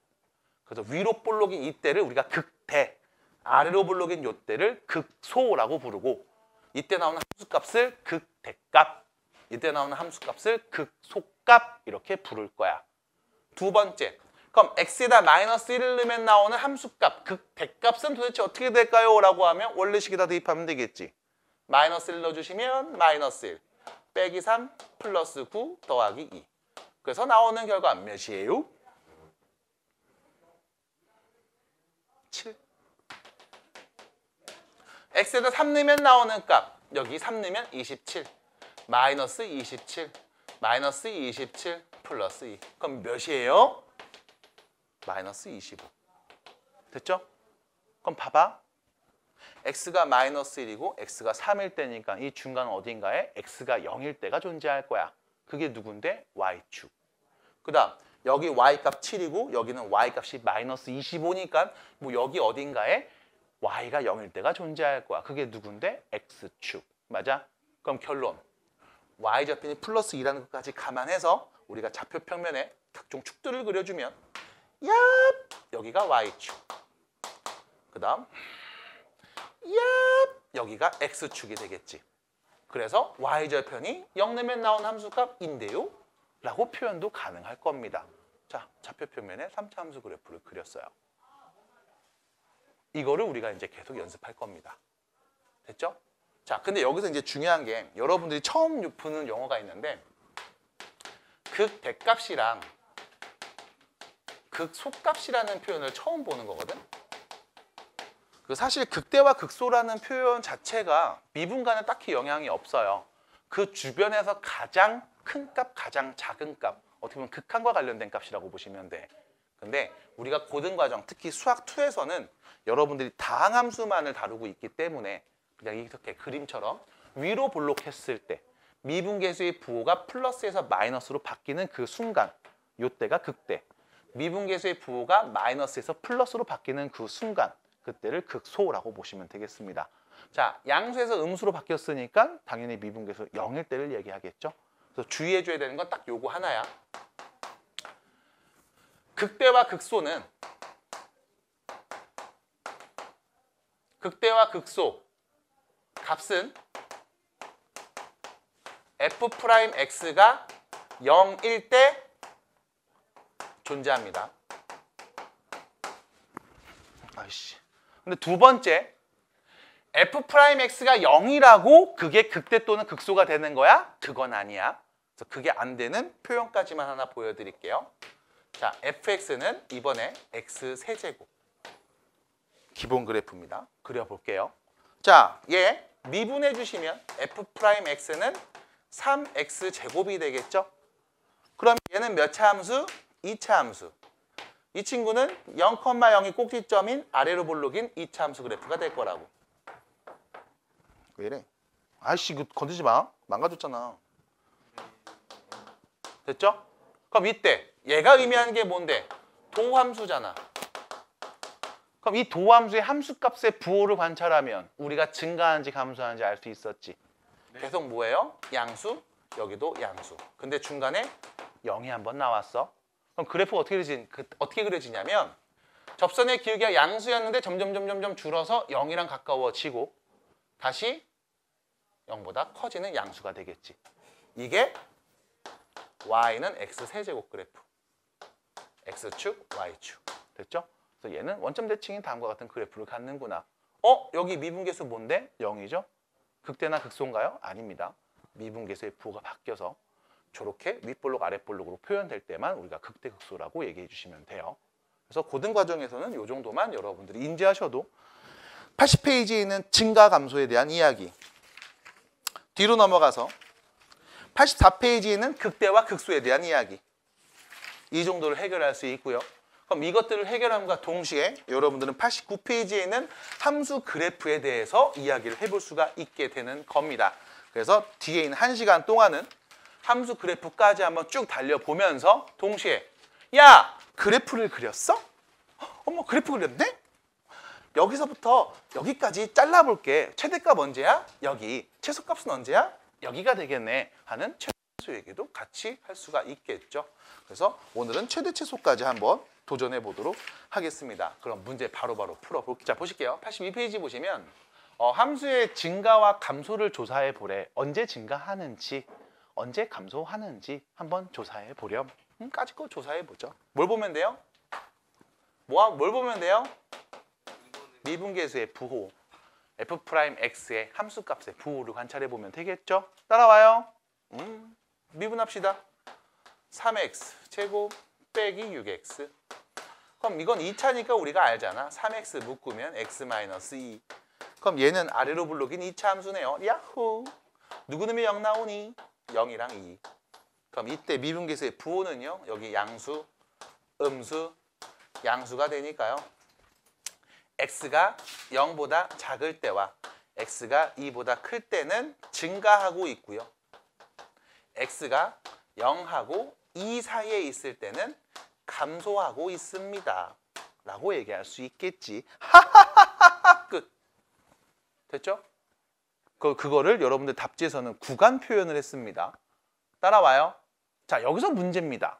그래서 위로 볼록인 이때를 우리가 극대, 아래로 볼록인 이때를 극소라고 부르고 이때 나오는 함수값을 극대값, 이때 나오는 함수값을 극소값 이렇게 부를 거야. 두 번째, 그럼 x에다 마이너스 1을 넣으면 나오는 함수값, 극대값은 도대체 어떻게 될까요? 라고 하면 원래식에다 대입하면 되겠지. 마이너스 1 넣어주시면 마이너스 1, 빼기 3, 플러스 9, 더하기 2. 그래서 나오는 결과 몇이에요? 7. x에다 3 넣으면 나오는 값, 여기 3 넣으면 27. 마이너스 27, 마이너스 27, 플러스 2. 그럼 몇이에요? 마이너스 25. 됐죠? 그럼 봐봐. x가 마이너스 1이고 x가 3일 때니까 이 중간 어딘가에 x가 0일 때가 존재할 거야. 그게 누군데? y축. 그 다음 여기 y값 7이고 여기는 y값이 마이너스 25니까 뭐 여기 어딘가에 y가 0일 때가 존재할 거야. 그게 누군데? x축. 맞아? 그럼 결론. y좌편이 플러스 2라는 것까지 감안해서 우리가 좌표 평면에 각종 축들을 그려주면 얍! 여기가 y축. 그 다음 얍! 여기가 x축이 되겠지. 그래서 y좌편이 0 내면 나온 함수값인데요? 라고 표현도 가능할 겁니다. 자, 좌표 평면에 3차 함수 그래프를 그렸어요. 이거를 우리가 이제 계속 연습할 겁니다. 됐죠? 자, 근데 여기서 이제 중요한 게 여러분들이 처음 보는 용어가 있는데 극대값이랑 극소값이라는 표현을 처음 보는 거거든. 사실 극대와 극소라는 표현 자체가 미분간에 딱히 영향이 없어요. 그 주변에서 가장 큰 값, 가장 작은 값, 어떻게 보면 극한과 관련된 값이라고 보시면 돼. 근데 우리가 고등과정, 특히 수학 2에서는 여러분들이 다항함수만을 다루고 있기 때문에 그냥 이렇게 그림처럼 위로 볼록했을 때 미분계수의 부호가 플러스에서 마이너스로 바뀌는 그 순간, 요때가 극대. 미분계수의 부호가 마이너스에서 플러스로 바뀌는 그 순간, 그때를 극소라고 보시면 되겠습니다. 자, 양수에서 음수로 바뀌었으니까 당연히 미분계수 0일 때를 얘기하겠죠. 그래서 주의해줘야 되는 건 딱 요거 하나야. 극대와 극소는 극대와 극소 값은 f'x가 0일 때 존재합니다. 아이씨. 근데 두 번째, f'x가 0이라고 그게 극대 또는 극소가 되는 거야? 그건 아니야. 그래서 그게 안 되는 표현까지만 하나 보여드릴게요. 자, fx는 이번에 x 세제곱. 기본 그래프입니다. 그려볼게요. 자, 얘 미분해 주시면 f'x는 3x 제곱이 되겠죠? 그럼 얘는 몇 차 함수? 2차 함수. 이 친구는 0,0이 꼭지점인 아래로 볼록인 2차 함수 그래프가 될 거라고. 왜 이래? 아이씨, 이거 건드지 마. 망가졌잖아. 됐죠? 그럼 이때 얘가 의미하는 게 뭔데? 도함수잖아. 그럼 이 도함수의 함수값의 부호를 관찰하면 우리가 증가하는지 감소하는지 알 수 있었지. 네. 계속 뭐예요? 양수, 여기도 양수. 근데 중간에 0이 한번 나왔어. 그럼 그래프가 어떻게 그려지냐면 접선의 기울기가 양수였는데 점점 줄어서 0이랑 가까워지고 다시 0보다 커지는 양수가 되겠지. 이게 y는 x 세제곱 그래프. x축, y축. 됐죠? 그래서 얘는 원점 대칭인 다음과 같은 그래프를 갖는구나. 여기 미분계수 뭔데? 0이죠? 극대나 극소인가요? 아닙니다. 미분계수의 부호가 바뀌어서 저렇게 윗볼록 아랫볼록으로 표현될 때만 우리가 극대극소라고 얘기해 주시면 돼요. 그래서 고등 과정에서는 이 정도만 여러분들이 인지하셔도 80페이지에 있는 증가 감소에 대한 이야기. 뒤로 넘어가서 84페이지에 있는 극대와 극소에 대한 이야기. 이 정도를 해결할 수 있고요. 그럼 이것들을 해결함과 동시에 여러분들은 89페이지에 있는 함수 그래프에 대해서 이야기를 해볼 수가 있게 되는 겁니다. 그래서 뒤에 있는 1시간 동안은 함수 그래프까지 한번 쭉 달려보면서 동시에 야! 그래프를 그렸어? 어머 그래프 그렸네? 여기서부터 여기까지 잘라볼게. 최대값 언제야? 여기. 최소값은 언제야? 여기가 되겠네 하는 최소 얘기도 같이 할 수가 있겠죠. 그래서 오늘은 최대 최소까지 한번 도전해 보도록 하겠습니다. 그럼 문제 바로바로 풀어볼게요. 자 보실게요. 82페이지 보시면 함수의 증가와 감소를 조사해 보래. 언제 증가하는지 언제 감소하는지 한번 조사해 보렴. 까짓 거 조사해 보죠. 뭘 보면 돼요? 뭘 보면 돼요? 미분계수의 부호 f'x의 함수값의 부호를 관찰해 보면 되겠죠? 따라와요. 미분합시다. 3x 제곱 빼기 6x. 그럼 이건 2차니까 우리가 알잖아. 3x 묶으면 x-2. 그럼 얘는 아래로 불러긴 2차 함수네요. 야호. 누구 넣으면 0 나오니? 0이랑 2. 그럼 이때 미분계수의 부호는요. 여기 양수, 음수, 양수가 되니까요. x가 0보다 작을 때와 x가 2보다 클 때는 증가하고 있고요. x가 0하고 2 사이에 있을 때는 감소하고 있습니다. 라고 얘기할 수 있겠지. 하하하하 끝. 됐죠? 그거를 여러분들 답지에서는 구간 표현을 했습니다. 따라와요. 자, 여기서 문제입니다.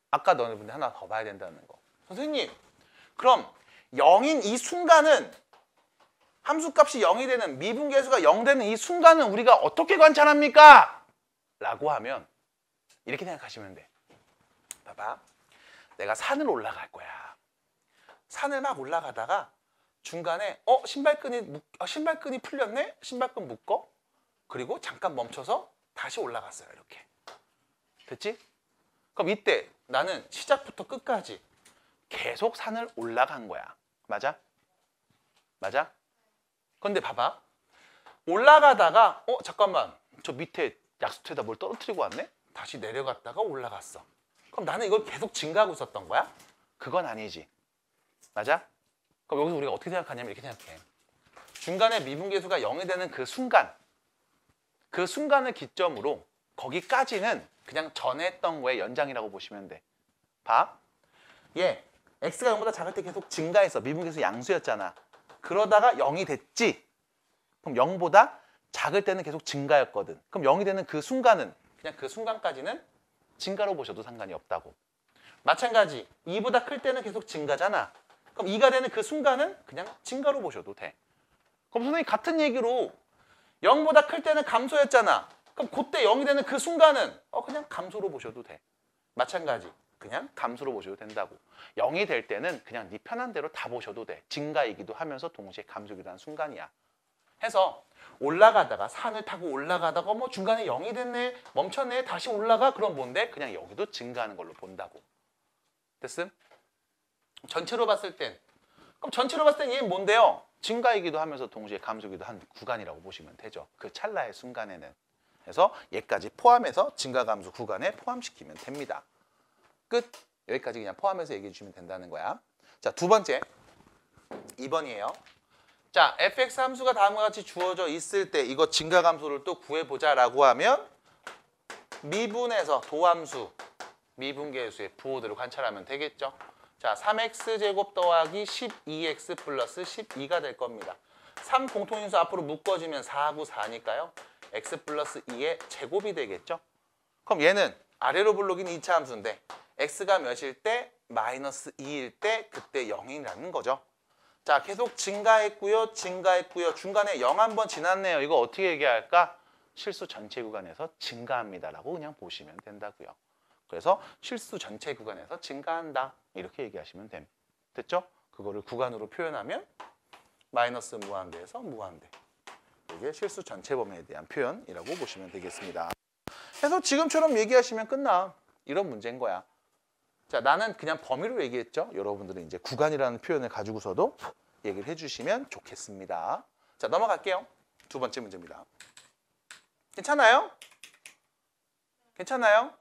아까 너네분들 하나 더 봐야 된다는 거. 선생님, 그럼 0인 이 순간은 함수값이 0이 되는 미분계수가 0 되는 이 순간은 우리가 어떻게 관찰합니까? 라고 하면 이렇게 생각하시면 돼. 봐봐. 내가 산을 올라갈 거야. 산을 막 올라가다가 중간에 신발끈이 풀렸네? 신발끈 묶어? 그리고 잠깐 멈춰서 다시 올라갔어요. 이렇게. 됐지? 그럼 이때 나는 시작부터 끝까지 계속 산을 올라간 거야. 맞아? 맞아? 근데 봐봐. 올라가다가 잠깐만. 저 밑에 약수터에다 뭘 떨어뜨리고 왔네? 다시 내려갔다가 올라갔어. 그럼 나는 이걸 계속 증가하고 있었던 거야? 그건 아니지. 맞아? 그럼 여기서 우리가 어떻게 생각하냐면 이렇게 생각해. 중간에 미분계수가 0이 되는 그 순간을 기점으로 거기까지는 그냥 전에 했던 거의 연장이라고 보시면 돼. 봐. 얘 x가 0보다 작을 때 계속 증가했어. 미분계수 양수였잖아. 그러다가 0이 됐지. 그럼 0보다 작을 때는 계속 증가였거든. 그럼 0이 되는 그 순간은 그냥 그 순간까지는 증가로 보셔도 상관이 없다고. 마찬가지 2보다 클 때는 계속 증가잖아. 그럼 2가 되는 그 순간은 그냥 증가로 보셔도 돼. 그럼 선생님 같은 얘기로 0보다 클 때는 감소였잖아. 그럼 그때 0이 되는 그 순간은 그냥 감소로 보셔도 돼. 마찬가지 그냥 감소로 보셔도 된다고. 0이 될 때는 그냥 네 편한 대로 다 보셔도 돼. 증가이기도 하면서 동시에 감소이기도 하는 순간이야. 해서 올라가다가 산을 타고 올라가다가 중간에 0이 됐네. 멈췄네. 다시 올라가. 그럼 뭔데? 그냥 여기도 증가하는 걸로 본다고. 됐음? 전체로 봤을 땐 그럼 전체로 봤을 땐 얘는 뭔데요? 증가이기도 하면서 동시에 감소이기도 한 구간이라고 보시면 되죠. 그 찰나의 순간에는. 그래서 얘까지 포함해서 증가 감소 구간에 포함시키면 됩니다. 끝. 여기까지 그냥 포함해서 얘기해 주시면 된다는 거야. 자, 두 번째 2번이에요. 자, fx 함수가 다음과 같이 주어져 있을 때 이거 증가 감소를 또 구해보자라고 하면 미분에서 도함수, 미분계수의 부호들을 관찰하면 되겠죠. 자, 3x제곱 더하기 12x 플러스 12가 될 겁니다. 3 공통인수 앞으로 묶어주면 4하고 4니까요. x 플러스 2의 제곱이 되겠죠. 그럼 얘는 아래로 불러긴 2차 함수인데 x가 몇일 때? 마이너스 2일 때 그때 0이라는 거죠. 자, 계속 증가했고요. 중간에 0 한번 지났네요. 이거 어떻게 얘기할까? 실수 전체 구간에서 증가합니다라고 그냥 보시면 된다고요. 그래서 실수 전체 구간에서 증가한다. 이렇게 얘기하시면 됩니다. 됐죠? 그거를 구간으로 표현하면 마이너스 무한대에서 무한대. 이게 실수 전체 범위에 대한 표현이라고 보시면 되겠습니다. 해서 지금처럼 얘기하시면 끝나. 이런 문제인 거야. 자, 나는 그냥 범위로 얘기했죠. 여러분들은 이제 구간이라는 표현을 가지고서도 얘기를 해주시면 좋겠습니다. 자, 넘어갈게요. 두 번째 문제입니다. 괜찮아요? 괜찮아요?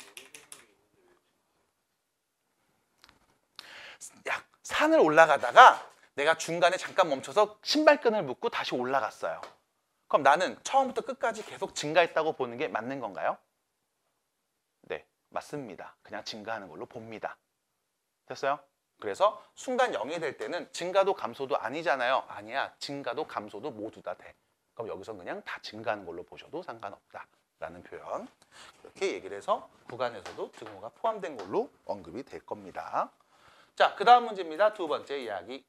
산을 올라가다가 내가 중간에 잠깐 멈춰서 신발끈을 묶고 다시 올라갔어요. 그럼 나는 처음부터 끝까지 계속 증가했다고 보는 게 맞는 건가요? 네, 맞습니다. 그냥 증가하는 걸로 봅니다. 됐어요? 그래서 순간 0이 될 때는 증가도 감소도 아니잖아요. 아니야, 증가도 감소도 모두 다 돼. 그럼 여기서 그냥 다 증가하는 걸로 보셔도 상관없다라는 표현. 이렇게 얘기를 해서 구간에서도 등호가 포함된 걸로 언급이 될 겁니다. 자, 그 다음 문제입니다. 두 번째 이야기.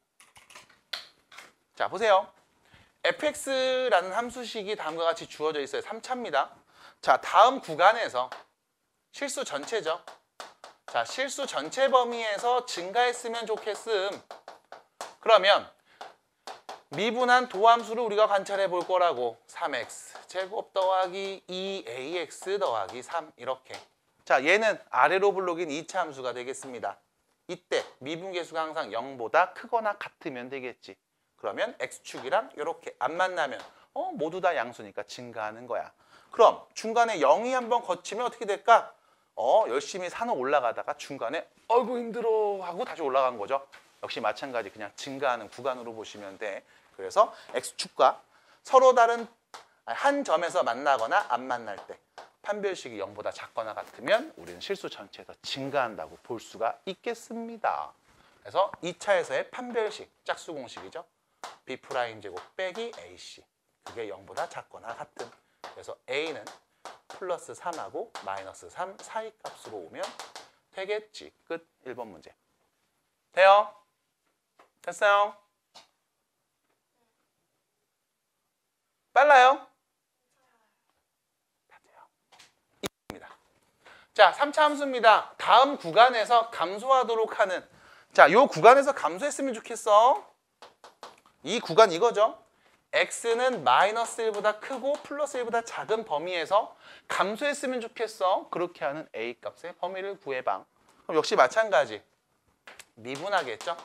자, 보세요. fx라는 함수식이 다음과 같이 주어져 있어요. 3차입니다. 자, 다음 구간에서 실수 전체죠. 자, 실수 전체 범위에서 증가했으면 좋겠음. 그러면 미분한 도함수를 우리가 관찰해 볼 거라고. 3x 제곱 더하기 2ax 더하기 3 이렇게. 자, 얘는 아래로 블록인 2차 함수가 되겠습니다. 이때 미분계수가 항상 0보다 크거나 같으면 되겠지. 그러면 x축이랑 이렇게 안 만나면 모두 다 양수니까 증가하는 거야. 그럼 중간에 0이 한번 거치면 어떻게 될까? 열심히 산을 올라가다가 중간에 어이구 힘들어 하고 다시 올라간 거죠. 역시 마찬가지 그냥 증가하는 구간으로 보시면 돼. 그래서 x축과 서로 다른 한 점에서 만나거나 안 만날 때 판별식이 0보다 작거나 같으면 우리는 실수 전체에서 증가한다고 볼 수가 있겠습니다. 그래서 2차에서의 판별식, 짝수 공식이죠. B'제곱 빼기 AC. 그게 0보다 작거나 같은. 그래서 A는 플러스 3하고 마이너스 3 사이 값으로 오면 되겠지. 끝. 1번 문제. 돼요? 됐어요? 빨라요? 자, 3차 함수입니다. 다음 구간에서 감소하도록 하는. 자, 요 구간에서 감소했으면 좋겠어. 이 구간 이거죠. x는 마이너스 1보다 크고 플러스 1보다 작은 범위에서 감소했으면 좋겠어. 그렇게 하는 a 값의 범위를 구해봐. 그럼 역시 마찬가지. 미분하겠죠.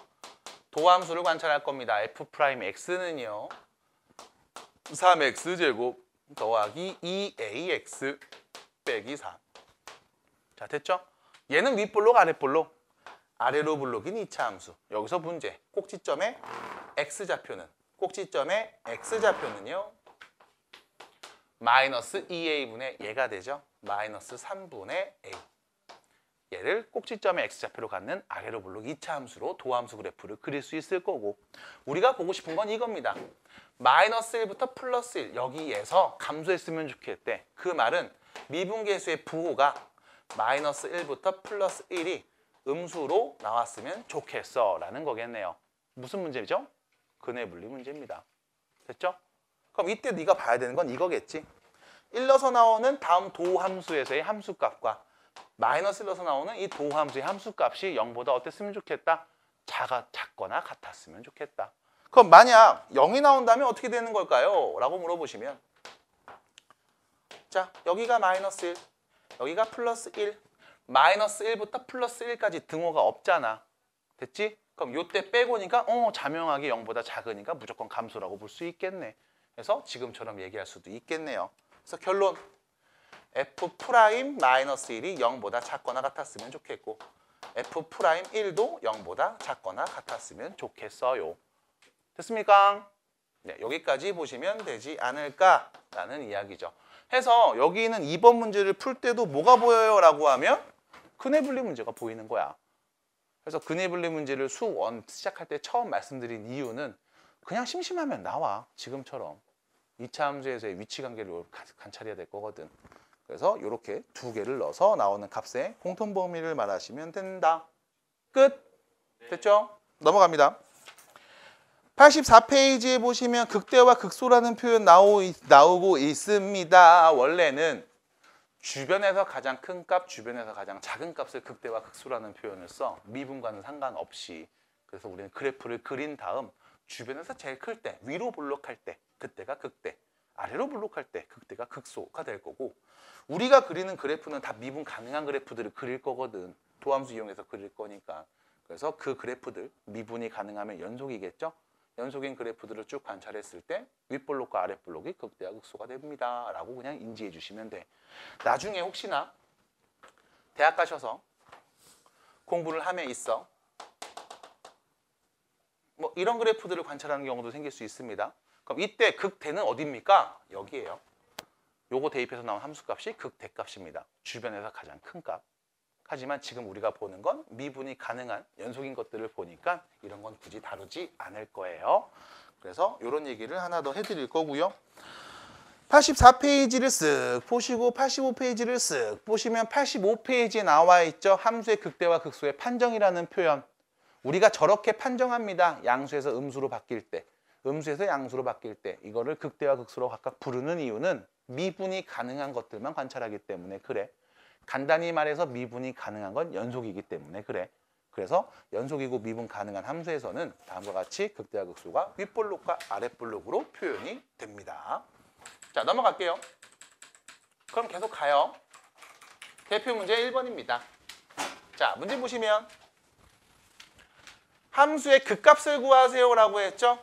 도함수를 관찰할 겁니다. f'x는요. 3x제곱 더하기 2ax 빼기 4. 자, 됐죠? 얘는 윗블록, 아랫블록. 아래로 블록인 2차 함수. 여기서 문제. 꼭지점의 x좌표는 마이너스 2a분의 얘가 되죠. 마이너스 3분의 a. 얘를 꼭지점의 x좌표로 갖는 아래로 블록 2차 함수로 도함수 그래프를 그릴 수 있을 거고, 우리가 보고 싶은 건 이겁니다. 마이너스 1부터 플러스 1 여기에서 감소했으면 좋겠대. 그 말은 미분계수의 부호가 마이너스 1부터 플러스 1이 음수로 나왔으면 좋겠어 라는 거겠네요. 무슨 문제죠? 근해 분리 문제입니다. 됐죠? 그럼 이때 네가 봐야 되는 건 이거겠지. 1러서 나오는 다음 도함수에서의 함수값과 마이너스 1러서 나오는 이 도함수의 함수값이 0보다 어땠으면 좋겠다? 작거나 같았으면 좋겠다. 그럼 만약 0이 나온다면 어떻게 되는 걸까요? 라고 물어보시면, 자, 여기가 마이너스 1, 여기가 플러스 1, 마이너스 1부터 플러스 1까지 등호가 없잖아. 됐지? 그럼 요때 빼고니까 자명하게 0보다 작으니까 무조건 감소라고 볼 수 있겠네. 그래서 지금처럼 얘기할 수도 있겠네요. 그래서 결론, F'-1이 0보다 작거나 같았으면 좋겠고 F'1도 0보다 작거나 같았으면 좋겠어요. 됐습니까? 네, 여기까지 보시면 되지 않을까라는 이야기죠. 해서 여기는 2번 문제를 풀 때도 뭐가 보여요? 라고 하면 근해 분리 문제가 보이는 거야. 그래서 근해 분리 문제를 수 1 시작할 때 처음 말씀드린 이유는 그냥 심심하면 나와. 지금처럼 2차 함수에서의 위치 관계를 관찰해야 될 거거든. 그래서 이렇게 두 개를 넣어서 나오는 값의 공통 범위를 말하시면 된다. 끝! 됐죠? 넘어갑니다. 84페이지에 보시면 극대와 극소라는 표현 나오고 있습니다. 원래는 주변에서 가장 큰 값, 주변에서 가장 작은 값을 극대와 극소라는 표현을 써. 미분과는 상관없이. 그래서 우리는 그래프를 그린 다음 주변에서 제일 클 때, 위로 볼록할 때, 그때가 극대, 아래로 블록할 때 극대가 극소가 될 거고 우리가 그리는 그래프는 다 미분 가능한 그래프들을 그릴 거거든. 도함수 이용해서 그릴 거니까. 그래서 그 그래프들 미분이 가능하면 연속이겠죠. 연속인 그래프들을 쭉 관찰했을 때 윗블록과 아랫블록이 극대와 극소가 됩니다. 라고 그냥 인지해 주시면 돼. 나중에 혹시나 대학 가셔서 공부를 하면 있어. 뭐 이런 그래프들을 관찰하는 경우도 생길 수 있습니다. 그럼 이때 극대는 어디입니까? 여기에요. 요거 대입해서 나온 함수값이 극대값입니다. 주변에서 가장 큰 값. 하지만 지금 우리가 보는 건 미분이 가능한 연속인 것들을 보니까 이런 건 굳이 다루지 않을 거예요. 그래서 이런 얘기를 하나 더 해드릴 거고요. 84페이지를 쓱 보시고 85페이지를 쓱 보시면 85페이지에 나와 있죠. 함수의 극대와 극소의 판정이라는 표현. 우리가 저렇게 판정합니다. 양수에서 음수로 바뀔 때, 음수에서 양수로 바뀔 때 이거를 극대와 극소로 각각 부르는 이유는 미분이 가능한 것들만 관찰하기 때문에 그래. 간단히 말해서 미분이 가능한 건 연속이기 때문에 그래. 그래서 연속이고 미분 가능한 함수에서는 다음과 같이 극대와 극소가 윗블록과 아랫블록으로 표현이 됩니다. 자, 넘어갈게요. 그럼 계속 가요. 대표 문제 1번입니다. 자, 문제 보시면 함수의 극값을 구하세요라고 했죠?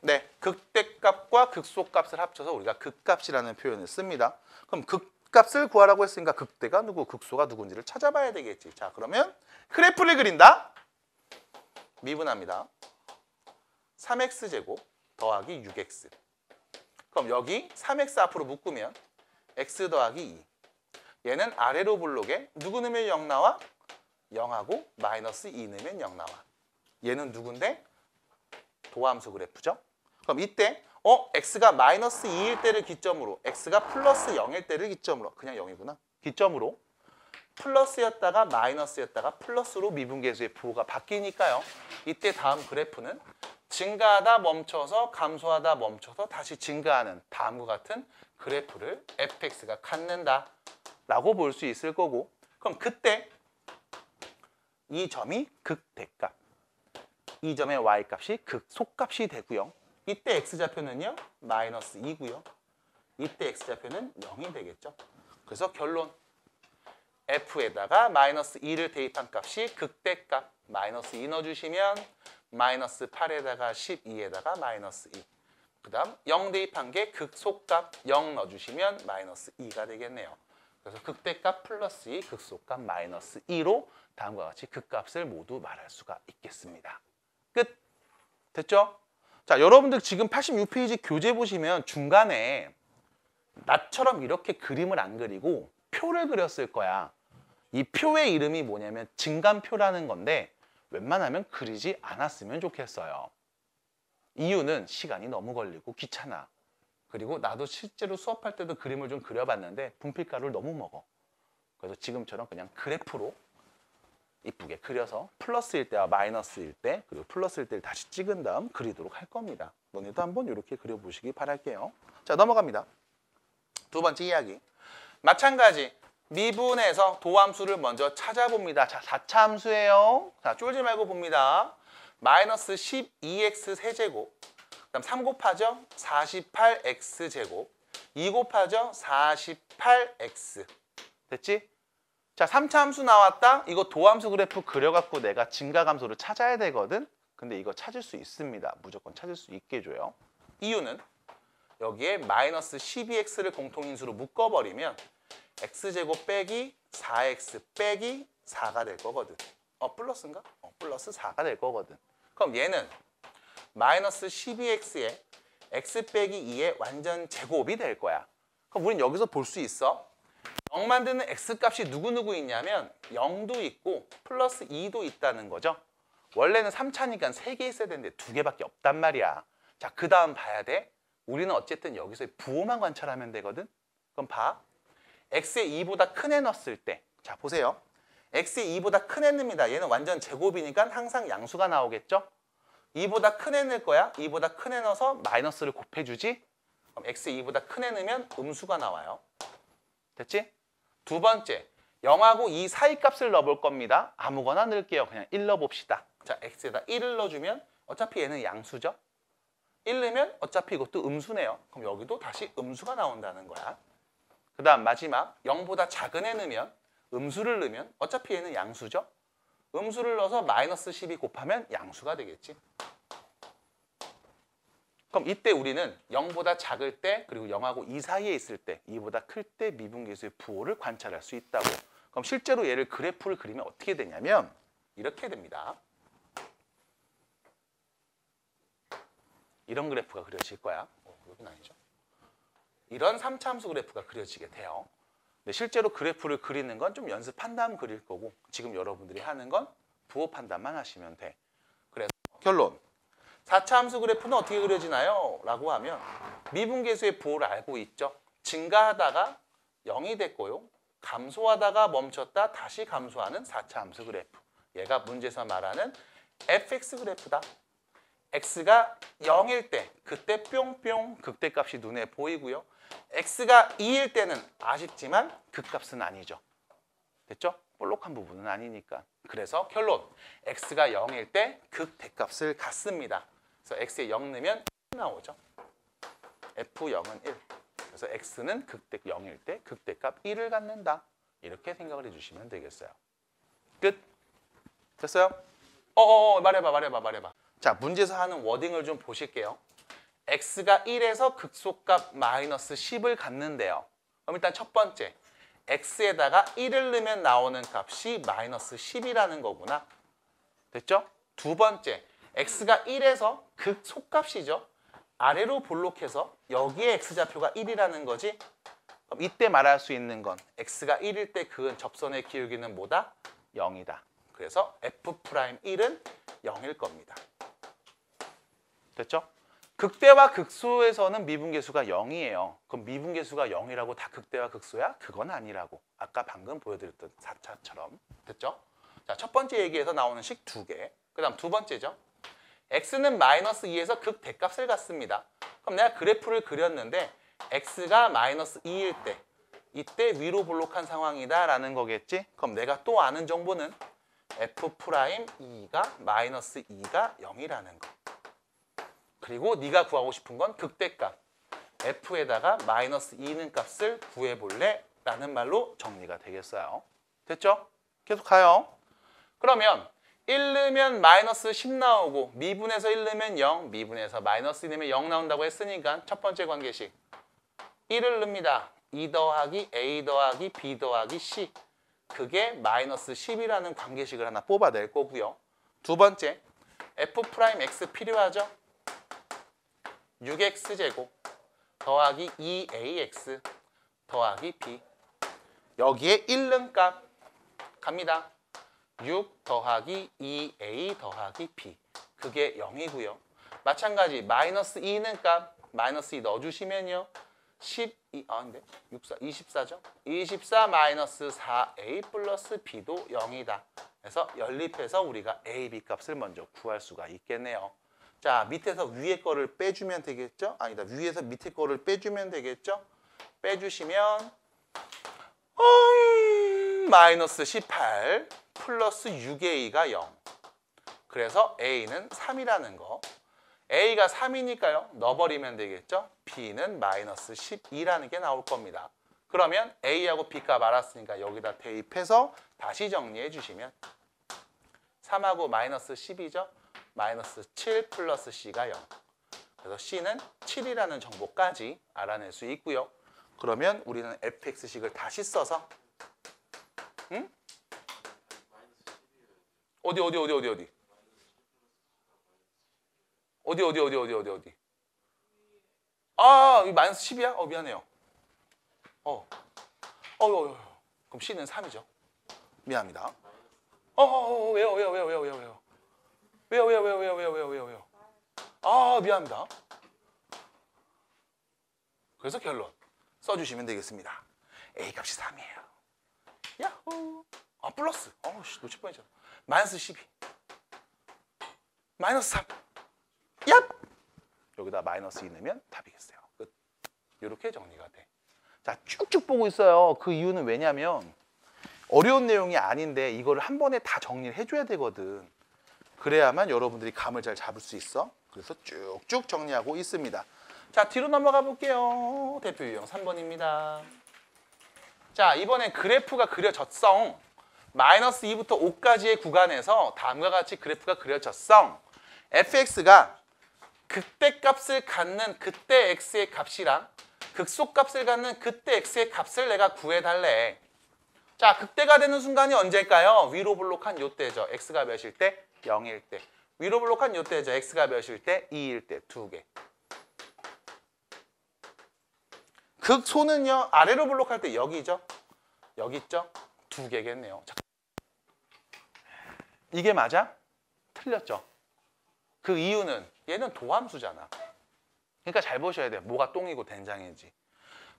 네, 극대값과 극소값을 합쳐서 우리가 극값이라는 표현을 씁니다. 그럼 극값을 구하라고 했으니까 극대가 누구, 극소가 누군지를 찾아봐야 되겠지. 자, 그러면 그래프를 그린다. 미분합니다. 3x제곱 더하기 6x. 그럼 여기 3x 앞으로 묶으면 x 더하기 2. 얘는 아래로 블록에 누구 넣으면 0 나와? 0하고 마이너스 2 넣으면 0 나와. 얘는 누군데? 도함수 그래프죠. 그럼 이때 x가 마이너스 2일 때를 기점으로 x가 플러스 0일 때를 기점으로 그냥 0이구나. 기점으로 플러스였다가 마이너스였다가 플러스로 미분계수의 부호가 바뀌니까요. 이때 다음 그래프는 증가하다 멈춰서 감소하다 멈춰서 다시 증가하는 다음과 같은 그래프를 fx가 갖는다 라고 볼 수 있을 거고 그럼 그때 이 점이 극대값 이 점의 y값이 극소값이 되고요. 이때 x좌표는요 마이너스 2고요. 이때 x좌표는 0이 되겠죠. 그래서 결론 f에다가 마이너스 2를 대입한 값이 극대값 마이너스 2 넣어주시면 마이너스 8에다가 12에다가 마이너스 2. 그 다음 0 대입한 게 극소값 0 넣어주시면 마이너스 2가 되겠네요. 그래서 극대값 플러스 2, 극소값 마이너스 2로 다음과 같이 극값을 모두 말할 수가 있겠습니다. 끝! 됐죠? 자, 여러분들 지금 86페이지 교재 보시면 중간에 나처럼 이렇게 그림을 안 그리고 표를 그렸을 거야. 이 표의 이름이 뭐냐면 증감표라는 건데 웬만하면 그리지 않았으면 좋겠어요. 이유는 시간이 너무 걸리고 귀찮아. 그리고 나도 실제로 수업할 때도 그림을 좀 그려봤는데 분필가루를 너무 먹어. 그래서 지금처럼 그냥 그래프로 이쁘게 그려서 플러스일 때와 마이너스일 때 그리고 플러스일 때를 다시 찍은 다음 그리도록 할 겁니다. 너네도 한번 이렇게 그려보시기 바랄게요. 자, 넘어갑니다. 두 번째 이야기. 마찬가지 미분에서 도함수를 먼저 찾아봅니다. 자, 4차 함수예요. 자, 쫄지 말고 봅니다. 마이너스 12x 세제곱 그 다음 3 곱하죠? 48x제곱 2 곱하죠? 48x 됐지? 자, 3차 함수 나왔다. 이거 도함수 그래프 그려갖고 내가 증가감소를 찾아야 되거든. 근데 이거 찾을 수 있습니다. 무조건 찾을 수 있게 해줘요. 이유는 여기에 마이너스 12x를 공통인수로 묶어버리면 x제곱 빼기 4x 빼기 4가 될 거거든. 플러스인가? 플러스 4가 될 거거든. 그럼 얘는 마이너스 12x에 x 빼기 2의 완전 제곱이 될 거야. 그럼 우린 여기서 볼 수 있어. 0 만드는 x값이 누구누구 있냐면 0도 있고 플러스 2도 있다는 거죠. 원래는 3차니까 3개 있어야 되는데 2개밖에 없단 말이야. 자, 그 다음 봐야 돼. 우리는 어쨌든 여기서 부호만 관찰하면 되거든. 그럼 봐. x의 2보다 큰 애 넣었을 때. 자, 보세요. x의 2보다 큰 애 늡니다. 얘는 완전 제곱이니까 항상 양수가 나오겠죠. 2보다 큰 애 넣을 거야. 2보다 큰 애 넣어서 마이너스를 곱해주지. 그럼 x의 2보다 큰 애 넣으면 음수가 나와요. 됐지? 두 번째, 0하고 2 사이 값을 넣어볼 겁니다. 아무거나 넣을게요. 그냥 1 넣어봅시다. 자, x에다 1을 넣어주면 어차피 얘는 양수죠. 1 넣으면 어차피 이것도 음수네요. 그럼 여기도 다시 음수가 나온다는 거야. 그 다음 마지막 0보다 작은 애 넣으면 음수를 넣으면 어차피 얘는 양수죠. 음수를 넣어서 마이너스 12 곱하면 양수가 되겠지. 그럼 이때 우리는 0보다 작을 때 그리고 0하고 2 사이에 있을 때 2보다 클 때 미분계수의 부호를 관찰할 수 있다고. 그럼 실제로 얘를 그래프를 그리면 어떻게 되냐면 이렇게 됩니다. 이런 그래프가 그려질 거야. 여긴 아니죠. 이런 3차 함수 그래프가 그려지게 돼요. 근데 실제로 그래프를 그리는 건 좀 연습한 다음 그릴 거고 지금 여러분들이 하는 건 부호 판단만 하시면 돼. 그래서 결론. 4차 함수 그래프는 어떻게 그려지나요? 라고 하면 미분계수의 부호를 알고 있죠. 증가하다가 0이 됐고요. 감소하다가 멈췄다 다시 감소하는 4차 함수 그래프. 얘가 문제에서 말하는 fx 그래프다. x가 0일 때 그때 뿅뿅 극대값이 눈에 보이고요. x가 2일 때는 아쉽지만 극값은 아니죠. 됐죠? 볼록한 부분은 아니니까. 그래서 결론. x가 0일 때 극대값을 갖습니다. 그래서 x에 0 넣으면 1 나오죠. f0은 1. 그래서 x는 극대 0일 때 극대값 1을 갖는다. 이렇게 생각을 해주시면 되겠어요. 끝. 됐어요? 말해봐. 자, 문제에서 하는 워딩을 좀 보실게요. x가 1에서 극소값 마이너스 10을 갖는데요. 그럼 일단 첫 번째, x에다가 1을 넣으면 나오는 값이 마이너스 10이라는 거구나. 됐죠? 두 번째, x가 1에서 극소값이죠. 아래로 볼록해서 여기에 x좌표가 1이라는 거지. 그럼 이때 말할 수 있는 건 x가 1일 때 그은 접선의 기울기는 뭐다? 0이다. 그래서 f'1은 0일 겁니다. 됐죠? 극대와 극소에서는 미분계수가 0이에요. 그럼 미분계수가 0이라고 다 극대와 극소야? 그건 아니라고. 아까 방금 보여드렸던 4차처럼. 됐죠? 자, 첫 번째 얘기에서 나오는 식 2개. 그 다음 두 번째죠. x는 마이너스 2에서 극대값을 갖습니다. 그럼 내가 그래프를 그렸는데 x가 마이너스 2일 때 이때 위로 볼록한 상황이다 라는 거겠지? 그럼 내가 또 아는 정보는 f'2가 마이너스 2가 0이라는 거. 그리고 네가 구하고 싶은 건 극대값. f에다가 마이너스 2는 값을 구해볼래? 라는 말로 정리가 되겠어요. 됐죠? 계속 가요. 그러면 1 넣으면 마이너스 10 나오고 미분에서 1 넣으면 0, 미분에서 마이너스 2 넣으면 0 나온다고 했으니까 첫 번째 관계식 1을 넣습니다. 2 더하기 a 더하기 b 더하기 c. 그게 마이너스 10이라는 관계식을 하나 뽑아낼 거고요. 두 번째, f'x 필요하죠? 6x제곱 더하기 2ax 더하기 b. 여기에 1 넣은 값 갑니다. 6 더하기 2a 더하기 b. 그게 0이고요. 마찬가지 마이너스 2는 값 마이너스 2 넣어주시면요. 12, 근데 64, 24죠? 24 마이너스 4a 플러스 b도 0이다. 그래서 연립해서 우리가 a, b 값을 먼저 구할 수가 있겠네요. 자, 밑에서 위에 거를 빼주면 되겠죠? 아니다, 위에서 밑에 거를 빼주면 되겠죠? 빼주시면 마이너스 18 플러스 6a가 0. 그래서 a는 3이라는 거. a가 3이니까요. 넣어버리면 되겠죠? b는 마이너스 12라는 게 나올 겁니다. 그러면 a하고 b 값 알았으니까 여기다 대입해서 다시 정리해 주시면 3하고 마이너스 10이죠? 마이너스 7 플러스 c가 0. 그래서 c는 7이라는 정보까지 알아낼 수 있고요. 그러면 우리는 fx식을 다시 써서 응? 어디? 아, 이 마이너스 10이야? 미안해요. 그럼 C는 3이죠. 미안합니다. 왜요? 왜요? 아, 미안합니다. 그래서 결론 써주시면 되겠습니다. A 값이 3이에요. 야호. 플러스. 놓칠 뻔했잖아. 마이너스 12. 마이너스 3. 얍! 여기다 마이너스 2 넣으면 답이겠어요. 끝. 이렇게 정리가 돼. 자, 쭉쭉 보고 있어요. 그 이유는 왜냐면 어려운 내용이 아닌데 이거를 한 번에 다 정리를 해줘야 되거든. 그래야만 여러분들이 감을 잘 잡을 수 있어. 그래서 쭉쭉 정리하고 있습니다. 자, 뒤로 넘어가 볼게요. 대표 유형 3번입니다. 자, 이번엔 그래프가 그려졌어. 마이너스 2부터 5까지의 구간에서 다음과 같이 그래프가 그려졌어. fx가 극대값을 갖는 그때 x의 값이랑 극소값을 갖는 그때 x의 값을 내가 구해달래. 자, 극대가 되는 순간이 언제일까요? 위로 볼록한 요때죠. x가 몇일 때? 0일 때. 위로 볼록한 요때죠. x가 몇일 때? 2일 때. 두 개. 극소는요. 아래로 볼록할 때 여기죠. 여기 있죠. 두 개겠네요. 자, 이게 맞아? 틀렸죠. 그 이유는 얘는 도함수잖아. 그러니까 잘 보셔야 돼요. 뭐가 똥이고 된장인지.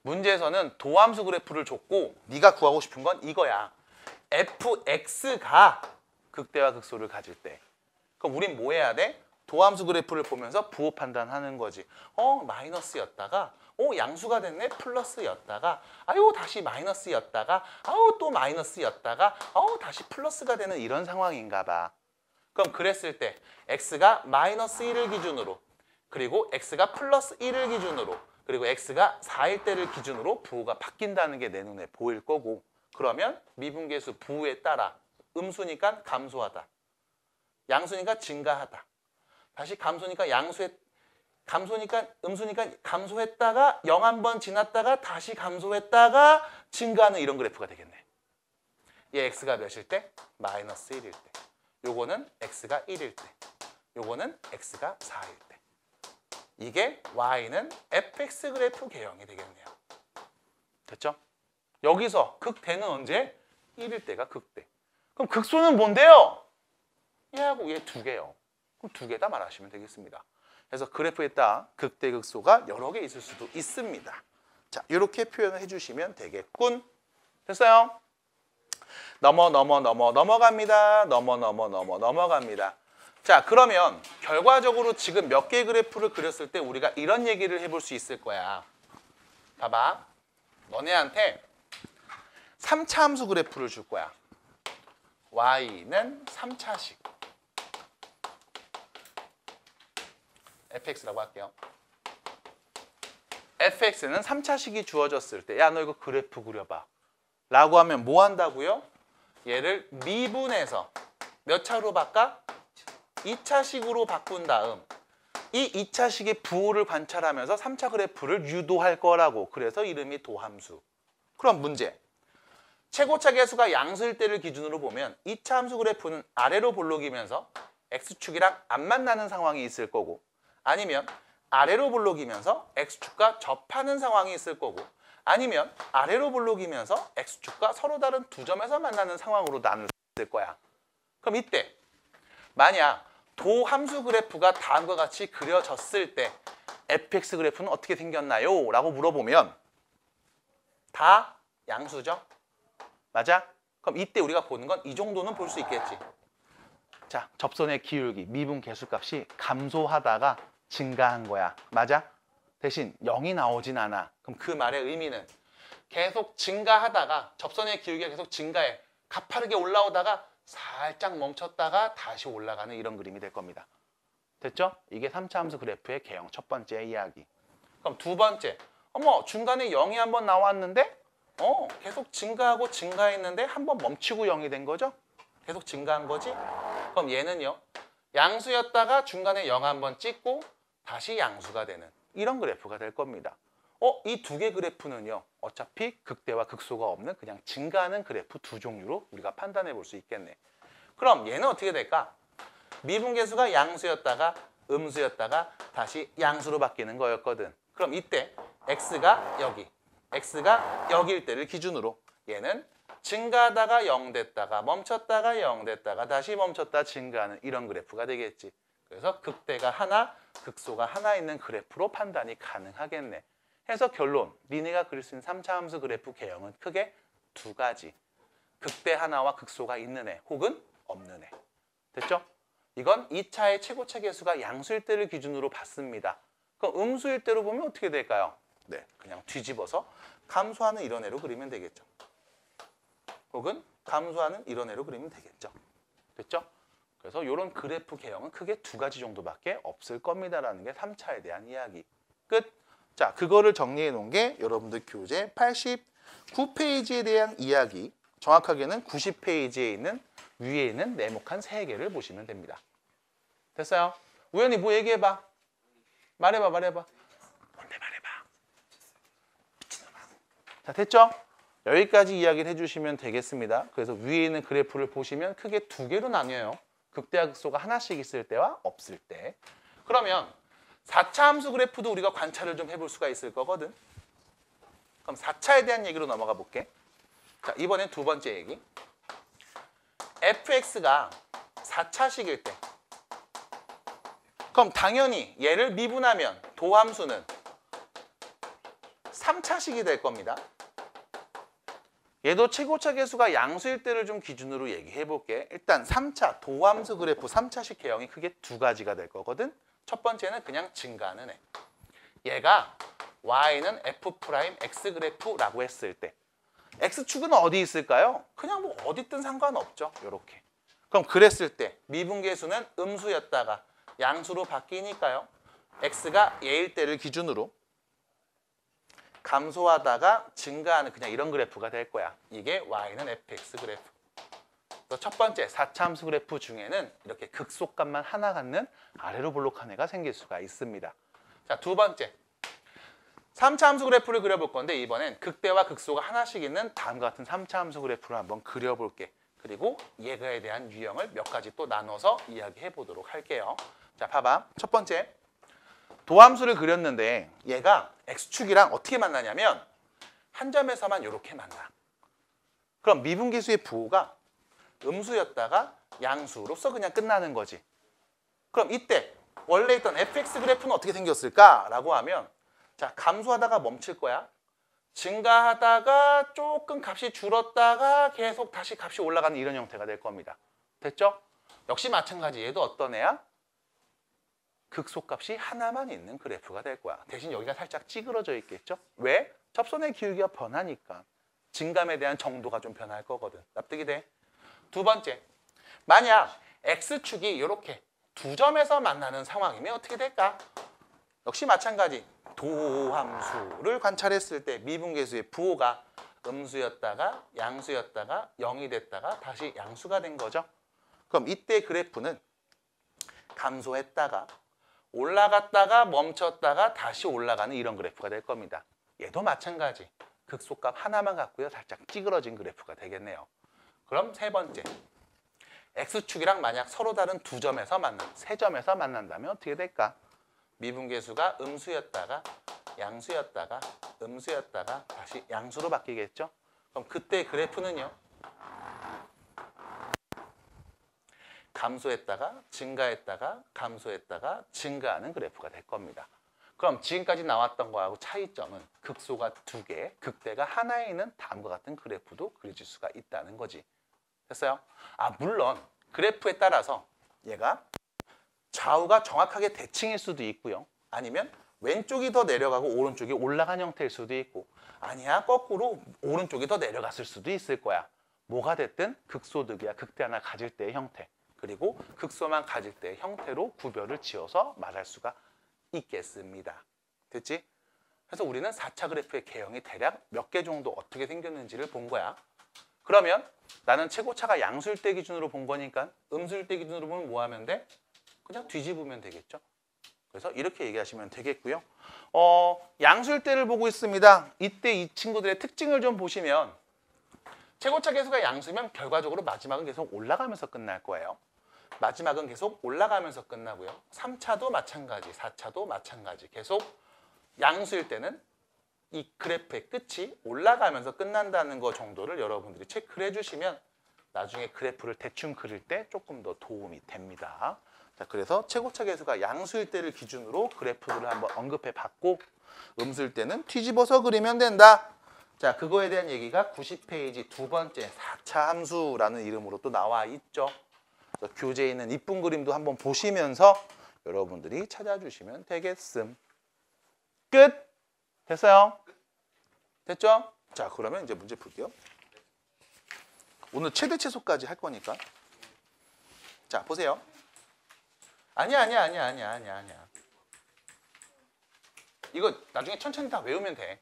문제에서는 도함수 그래프를 줬고 네가 구하고 싶은 건 이거야. fx가 극대와 극소를 가질 때. 그럼 우린 뭐 해야 돼? 도함수 그래프를 보면서 부호 판단하는 거지. 마이너스였다가 양수가 됐네. 플러스였다가 아유 다시 마이너스였다가 아우 또 마이너스였다가 다시 플러스가 되는 이런 상황인가 봐. 그럼 그랬을 때 x가 마이너스 1을 기준으로 그리고 x가 플러스 1을 기준으로 그리고 x가 4일 때를 기준으로 부호가 바뀐다는 게 내 눈에 보일 거고 그러면 미분계수 부호에 따라 음수니까 감소하다. 양수니까 증가하다. 다시 감소니까 감소니까 음수니까 감소했다가 0 한번 지났다가 다시 감소했다가 증가하는 이런 그래프가 되겠네. 얘 x가 몇일 때? 마이너스 1일 때. 요거는 x가 1일 때. 요거는 x가 4일 때. 이게 y는 fx 그래프 개형이 되겠네요. 됐죠? 여기서 극대는 언제? 1일 때가 극대. 그럼 극소는 뭔데요? 얘하고 얘 두 개요. 그럼 두 개 다 말하시면 되겠습니다. 그래서 그래프에 따라 극대, 극소가 여러 개 있을 수도 있습니다. 자, 이렇게 표현을 해주시면 되겠군. 됐어요? 넘어갑니다. 넘어갑니다. 자, 그러면 결과적으로 지금 몇 개의 그래프를 그렸을 때 우리가 이런 얘기를 해볼 수 있을 거야. 봐봐. 너네한테 3차 함수 그래프를 줄 거야. y는 3차식. fx라고 할게요. fx는 3차식이 주어졌을 때 야, 너 이거 그래프 그려봐. 라고 하면 뭐 한다고요? 얘를 미분해서 몇 차로 바꿔? 2차식으로 바꾼 다음 이 2차식의 부호를 관찰하면서 3차 그래프를 유도할 거라고. 그래서 이름이 도함수. 그럼 문제. 최고차 계수가 양수일 때를 기준으로 보면 2차 함수 그래프는 아래로 볼록이면서 x축이랑 안 만나는 상황이 있을 거고 아니면 아래로 볼록이면서 x축과 접하는 상황이 있을 거고 아니면 아래로 볼록이면서 x축과 서로 다른 두 점에서 만나는 상황으로 나눌 거야. 그럼 이때 만약 도함수 그래프가 다음과 같이 그려졌을 때 fx 그래프는 어떻게 생겼나요? 라고 물어보면 다 양수죠? 맞아? 그럼 이때 우리가 보는 건 이 정도는 볼 수 있겠지. 자, 접선의 기울기, 미분 계수값이 감소하다가 증가한 거야. 맞아? 대신 0이 나오진 않아. 그럼 그 말의 의미는 계속 증가하다가 접선의 기울기가 계속 증가해. 가파르게 올라오다가 살짝 멈췄다가 다시 올라가는 이런 그림이 될 겁니다. 됐죠? 이게 3차 함수 그래프의 개형 첫 번째 이야기. 그럼 두 번째. 중간에 0이 한번 나왔는데 계속 증가하고 증가했는데 한번 멈추고 0이 된 거죠? 계속 증가한 거지? 그럼 얘는요. 양수였다가 중간에 0 한번 찍고 다시 양수가 되는 이런 그래프가 될 겁니다. 이 두 개 그래프는요. 어차피 극대와 극소가 없는 그냥 증가하는 그래프 두 종류로 우리가 판단해 볼 수 있겠네. 그럼 얘는 어떻게 될까? 미분계수가 양수였다가 음수였다가 다시 양수로 바뀌는 거였거든. 그럼 이때 x가 여기일 때를 기준으로 얘는 증가하다가 0 됐다가 멈췄다가 0 됐다가 다시 멈췄다 증가하는 이런 그래프가 되겠지. 그래서 극대가 하나, 극소가 하나 있는 그래프로 판단이 가능하겠네. 해서 결론, 니네가 그릴 수 있는 3차 함수 그래프 개형은 크게 두 가지. 극대 하나와 극소가 있는 애 혹은 없는 애. 됐죠? 이건 2차의 최고차 계수가 양수일 때를 기준으로 봤습니다. 그럼 음수일 때로 보면 어떻게 될까요? 네, 그냥 뒤집어서 감소하는 이런 애로 그리면 되겠죠. 혹은 감소하는 이런 애로 그리면 되겠죠. 됐죠? 그래서 이런 그래프 개형은 크게 두 가지 정도밖에 없을 겁니다라는 게 3차에 대한 이야기. 끝. 자, 그거를 정리해 놓은 게 여러분들 교재 89페이지에 대한 이야기. 정확하게는 90페이지에 있는 위에 있는 네모칸 3개를 보시면 됩니다. 됐어요? 우연히 뭐 얘기해봐. 말해봐. 뭔데 말해봐. 미친놈아. 자, 됐죠? 여기까지 이야기를 해주시면 되겠습니다. 그래서 위에 있는 그래프를 보시면 크게 두 개로 나뉘어요. 극대와 극소가 하나씩 있을 때와 없을 때. 그러면 4차 함수 그래프도 우리가 관찰을 좀 해볼 수가 있을 거거든. 그럼 4차에 대한 얘기로 넘어가 볼게. 자, 이번엔 두 번째 얘기. fx가 4차식일 때. 그럼 당연히 얘를 미분하면 도함수는 3차식이 될 겁니다. 얘도 최고차 계수가 양수일 때를 좀 기준으로 얘기해 볼게. 일단 3차 도함수 그래프 3차식 개형이 크게 두 가지가 될 거거든. 첫 번째는 그냥 증가하는 애. 얘가 y는 f'x 그래프라고 했을 때 x축은 어디 있을까요? 그냥 뭐 어디 있든 상관없죠. 요렇게. 그럼 그랬을 때 미분계수는 음수였다가 양수로 바뀌니까요. x가 얘일 때를 기준으로 감소하다가 증가하는 그냥 이런 그래프가 될 거야. 이게 y는 fx 그래프. 그래서 첫 번째 4차 함수 그래프 중에는 이렇게 극소값만 하나 갖는 아래로 볼록한 애가 생길 수가 있습니다. 자, 두 번째 3차 함수 그래프를 그려볼 건데 이번엔 극대와 극소가 하나씩 있는 다음과 같은 3차 함수 그래프를 한번 그려볼게. 그리고 얘가에 대한 유형을 몇 가지 또 나눠서 이야기해 보도록 할게요. 자, 봐봐. 첫 번째 도함수를 그렸는데 얘가 x축이랑 어떻게 만나냐면 한 점에서만 이렇게 만나. 그럼 미분계수의 부호가 음수였다가 양수로서 그냥 끝나는 거지. 그럼 이때 원래 있던 fx 그래프는 어떻게 생겼을까라고 하면 자, 감소하다가 멈출 거야. 증가하다가 조금 값이 줄었다가 계속 다시 값이 올라가는 이런 형태가 될 겁니다. 됐죠? 역시 마찬가지. 얘도 어떤 애야? 극소값이 하나만 있는 그래프가 될 거야. 대신 여기가 살짝 찌그러져 있겠죠? 왜? 접선의 기울기가 변하니까. 증감에 대한 정도가 좀 변할 거거든. 납득이 돼? 두 번째, 만약 x축이 이렇게 두 점에서 만나는 상황이면 어떻게 될까? 역시 마찬가지. 도함수를 관찰했을 때 미분계수의 부호가 음수였다가 양수였다가 0이 됐다가 다시 양수가 된 거죠. 그럼 이때 그래프는 감소했다가 올라갔다가 멈췄다가 다시 올라가는 이런 그래프가 될 겁니다. 얘도 마찬가지. 극소값 하나만 갖고요. 살짝 찌그러진 그래프가 되겠네요. 그럼 세 번째. x축이랑 만약 서로 다른 두 점에서 세 점에서 만난다면 어떻게 될까? 미분계수가 음수였다가 양수였다가 음수였다가 다시 양수로 바뀌겠죠? 그럼 그때 그래프는요. 감소했다가 증가했다가 감소했다가 증가하는 그래프가 될 겁니다. 그럼 지금까지 나왔던 거하고 차이점은 극소가 두 개, 극대가 하나에 있는 다음과 같은 그래프도 그려질 수가 있다는 거지. 됐어요? 아, 물론 그래프에 따라서 얘가 좌우가 정확하게 대칭일 수도 있고요. 아니면 왼쪽이 더 내려가고 오른쪽이 올라간 형태일 수도 있고 아니야, 거꾸로 오른쪽이 더 내려갔을 수도 있을 거야. 뭐가 됐든 극소득이야 극대 하나 가질 때의 형태 그리고 극소만 가질 때의 형태로 구별을 지어서 말할 수가 있겠습니다. 됐지? 그래서 우리는 4차 그래프의 개형이 대략 몇 개 정도 어떻게 생겼는지를 본 거야. 그러면 나는 최고차가 양수일 때 기준으로 본 거니까 음수일 때 기준으로 보면 뭐 하면 돼? 그냥 뒤집으면 되겠죠. 그래서 이렇게 얘기하시면 되겠고요. 양수일 때를 보고 있습니다. 이때 이 친구들의 특징을 좀 보시면 최고차 계수가 양수면 결과적으로 마지막은 계속 올라가면서 끝날 거예요. 마지막은 계속 올라가면서 끝나고요. 3차도 마찬가지, 4차도 마찬가지. 계속 양수일 때는 이 그래프의 끝이 올라가면서 끝난다는 거 정도를 여러분들이 체크를 해주시면 나중에 그래프를 대충 그릴 때 조금 더 도움이 됩니다. 자, 그래서 최고차 계수가 양수일 때를 기준으로 그래프들을 한번 언급해 봤고 음수일 때는 뒤집어서 그리면 된다. 자, 그거에 대한 얘기가 90페이지 두 번째 4차 함수라는 이름으로 또 나와 있죠. 그래서 교재에 있는 이쁜 그림도 한번 보시면서 여러분들이 찾아주시면 되겠음. 끝! 됐어요? 됐죠? 자, 그러면 이제 문제 풀게요. 오늘 최대 최소까지 할 거니까. 자, 보세요. 아니야. 이거 나중에 천천히 다 외우면 돼.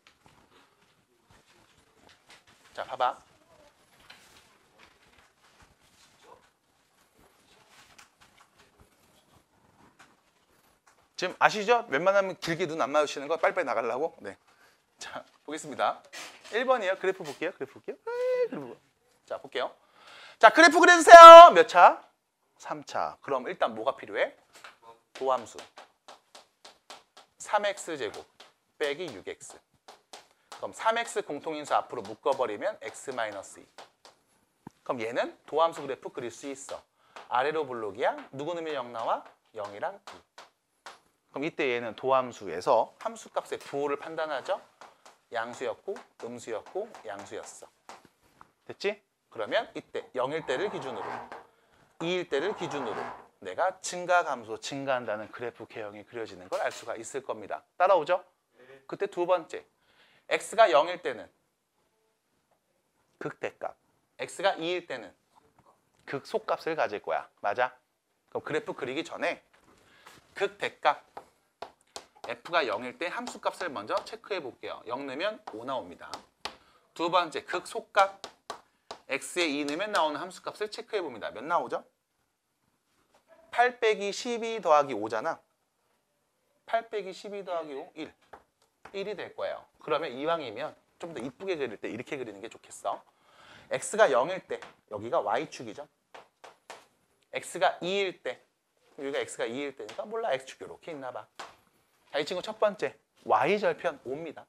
자, 봐봐. 지금 아시죠? 웬만하면 길게 눈 안 마주치는 거 빨리빨리 나가려고. 네. 자, 보겠습니다. 1번이에요. 그래프 볼게요. 자, 볼게요. 자, 그래프 그려주세요. 몇 차? 3차. 그럼 일단 뭐가 필요해? 도함수. 3x제곱 빼기 6x. 그럼 3x 공통인수 앞으로 묶어버리면 x-2. 그럼 얘는 도함수 그래프 그릴 수 있어. 아래로 블록이야. 누구 넣으면 0 나와? 0이랑 2. 그럼 이때 얘는 도함수에서 함수값의 부호를 판단하죠. 양수였고 음수였고 양수였어. 됐지? 그러면 이때 0일 때를 기준으로 2일 때를 기준으로 내가 증가 감소 증가한다는 그래프 개형이 그려지는 걸 알 수가 있을 겁니다. 따라오죠? 그때 두 번째 x가 0일 때는 극대값, x가 2일 때는 극소값을 가질 거야. 맞아? 그럼 그래프 그리기 전에 극대값 f가 0일 때 함수값을 먼저 체크해 볼게요. 0 넣으면 5 나옵니다. 두 번째 극소값 x에 2 넣으면 나오는 함수값을 체크해 봅니다. 몇 나오죠? 8 빼기 12 더하기 5잖아. 8 빼기 12 더하기 5, 1. 1이 될 거예요. 그러면 이왕이면 좀 더 이쁘게 그릴 때 이렇게 그리는 게 좋겠어. x가 0일 때 여기가 y축이죠. x가 2일 때 여기가 x가 2일 때니까 몰라 x축 이렇게 있나 봐. 자, 이 친구 첫 번째 y절편 5입니다.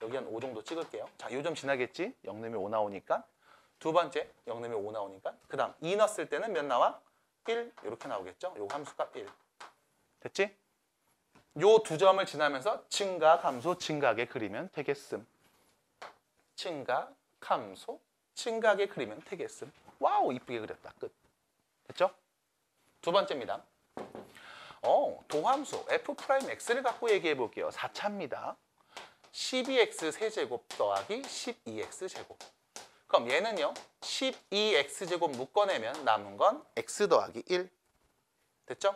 여기 한 5 정도 찍을게요. 자, 요 점 지나겠지? 0 넣으면 5 나오니까. 두 번째 0 넣으면 5 나오니까. 그 다음 2 넣었을 때는 몇 나와? 1 이렇게 나오겠죠? 요 함수값 1. 됐지? 요 두 점을 지나면서 증가, 감소, 증가하게 그리면 되겠음. 증가, 감소, 증가하게 그리면 되겠음. 와우, 이쁘게 그렸다. 끝. 됐죠? 두 번째입니다. 도함수 f'x를 갖고 얘기해 볼게요. 4차입니다. 12x 세제곱 더하기 12x 제곱. 그럼 얘는요. 12x 제곱 묶어내면 남은 건 x 더하기 1. 됐죠?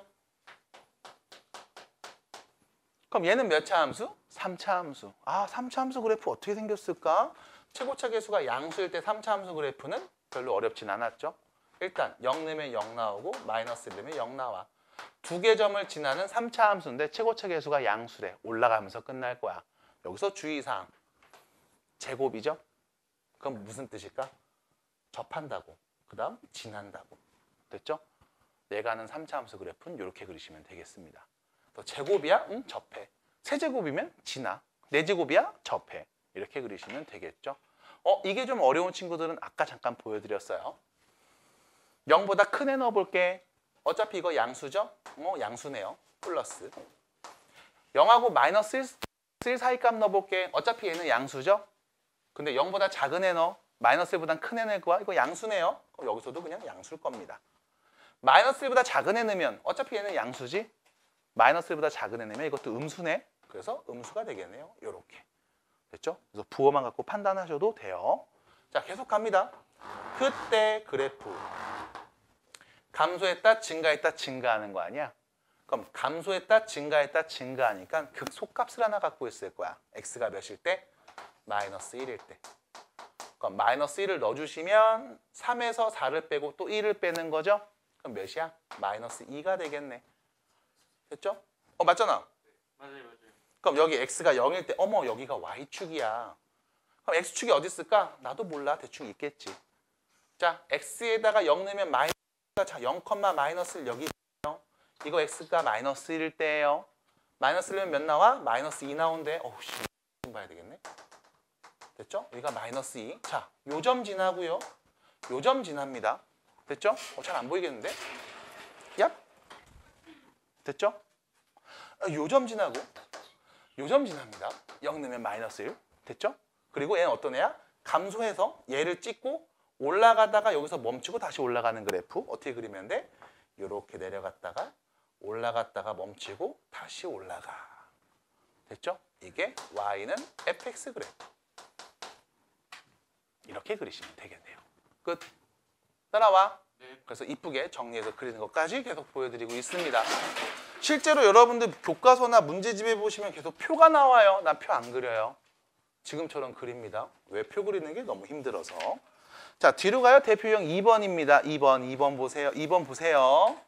그럼 얘는 몇 차 함수? 3차 함수. 아, 3차 함수 그래프 어떻게 생겼을까? 최고차 계수가 양수일 때 3차 함수 그래프는 별로 어렵진 않았죠. 일단 0 넣으면 0 나오고 마이너스 1 넣으면 0 나와. 두 개 점을 지나는 3차 함수인데 최고차 계수가 양수래. 올라가면서 끝날 거야. 여기서 주의사항. 제곱이죠? 그럼 무슨 뜻일까? 접한다고. 그 다음 지난다고. 됐죠? 내가 아는 3차 함수 그래프는 이렇게 그리시면 되겠습니다. 또 제곱이야? 응, 접해. 세제곱이면 지나. 네제곱이야? 접해. 이렇게 그리시면 되겠죠? 이게 좀 어려운 친구들은 아까 잠깐 보여드렸어요. 0보다 큰 애 넣어볼게. 어차피 이거 양수죠? 양수네요. 플러스. 0하고 마이너스 1 사이 값 넣어볼게. 어차피 얘는 양수죠? 근데 0보다 작은 애 넣어. 마이너스 1보다 큰 애 넣을 거야. 이거 양수네요. 그럼 여기서도 그냥 양수일 겁니다. 마이너스 1보다 작은 애 넣으면 어차피 얘는 양수지? 마이너스 1보다 작은 애 넣으면 이것도 음수네. 그래서 음수가 되겠네요. 이렇게. 됐죠? 그래서 부호만 갖고 판단하셔도 돼요. 자, 계속 갑니다. 그때 그래프. 감소했다, 증가했다, 증가하는 거 아니야? 그럼 감소했다, 증가했다, 증가하니까 극소값을 하나 갖고 있을 거야. x가 몇일 때? 마이너스 1일 때. 그럼 마이너스 1을 넣어주시면 3에서 4를 빼고 또 1을 빼는 거죠? 그럼 몇이야? 마이너스 2가 되겠네. 됐죠? 맞잖아. 맞아요. 그럼 여기 x가 0일 때 어머 여기가 y축이야. 그럼 x축이 어디 있을까? 나도 몰라. 대충 있겠지. 자, x에다가 0 넣으면 마이너스 0, 마이너스 1 여기 있어요. 이거 x가 마이너스 1일 때예요. 마이너스 1면 몇 나와? 마이너스 2 나온대. 어우씨, 봐야 되겠네. 됐죠? 여기가 마이너스 2. 자, 요 점 지나고요. 요 점 지납니다. 됐죠? 잘 안 보이겠는데? 얍. 됐죠? 요 점 지나고 요 점 지납니다. 0 넣으면 마이너스 1. 됐죠? 그리고 얘는 어떤 애야? 감소해서 얘를 찍고 올라가다가 여기서 멈추고 다시 올라가는 그래프. 어떻게 그리면 돼? 이렇게 내려갔다가 올라갔다가 멈추고 다시 올라가. 됐죠? 이게 y는 fx 그래프. 이렇게 그리시면 되겠네요. 끝. 따라와. 그래서 이쁘게 정리해서 그리는 것까지 계속 보여드리고 있습니다. 실제로 여러분들 교과서나 문제집에 보시면 계속 표가 나와요. 난 표 안 그려요. 지금처럼 그립니다. 왜 표 그리는 게 너무 힘들어서. 자, 뒤로 가요. 대표형 2번입니다. 2번 보세요. 2번 보세요.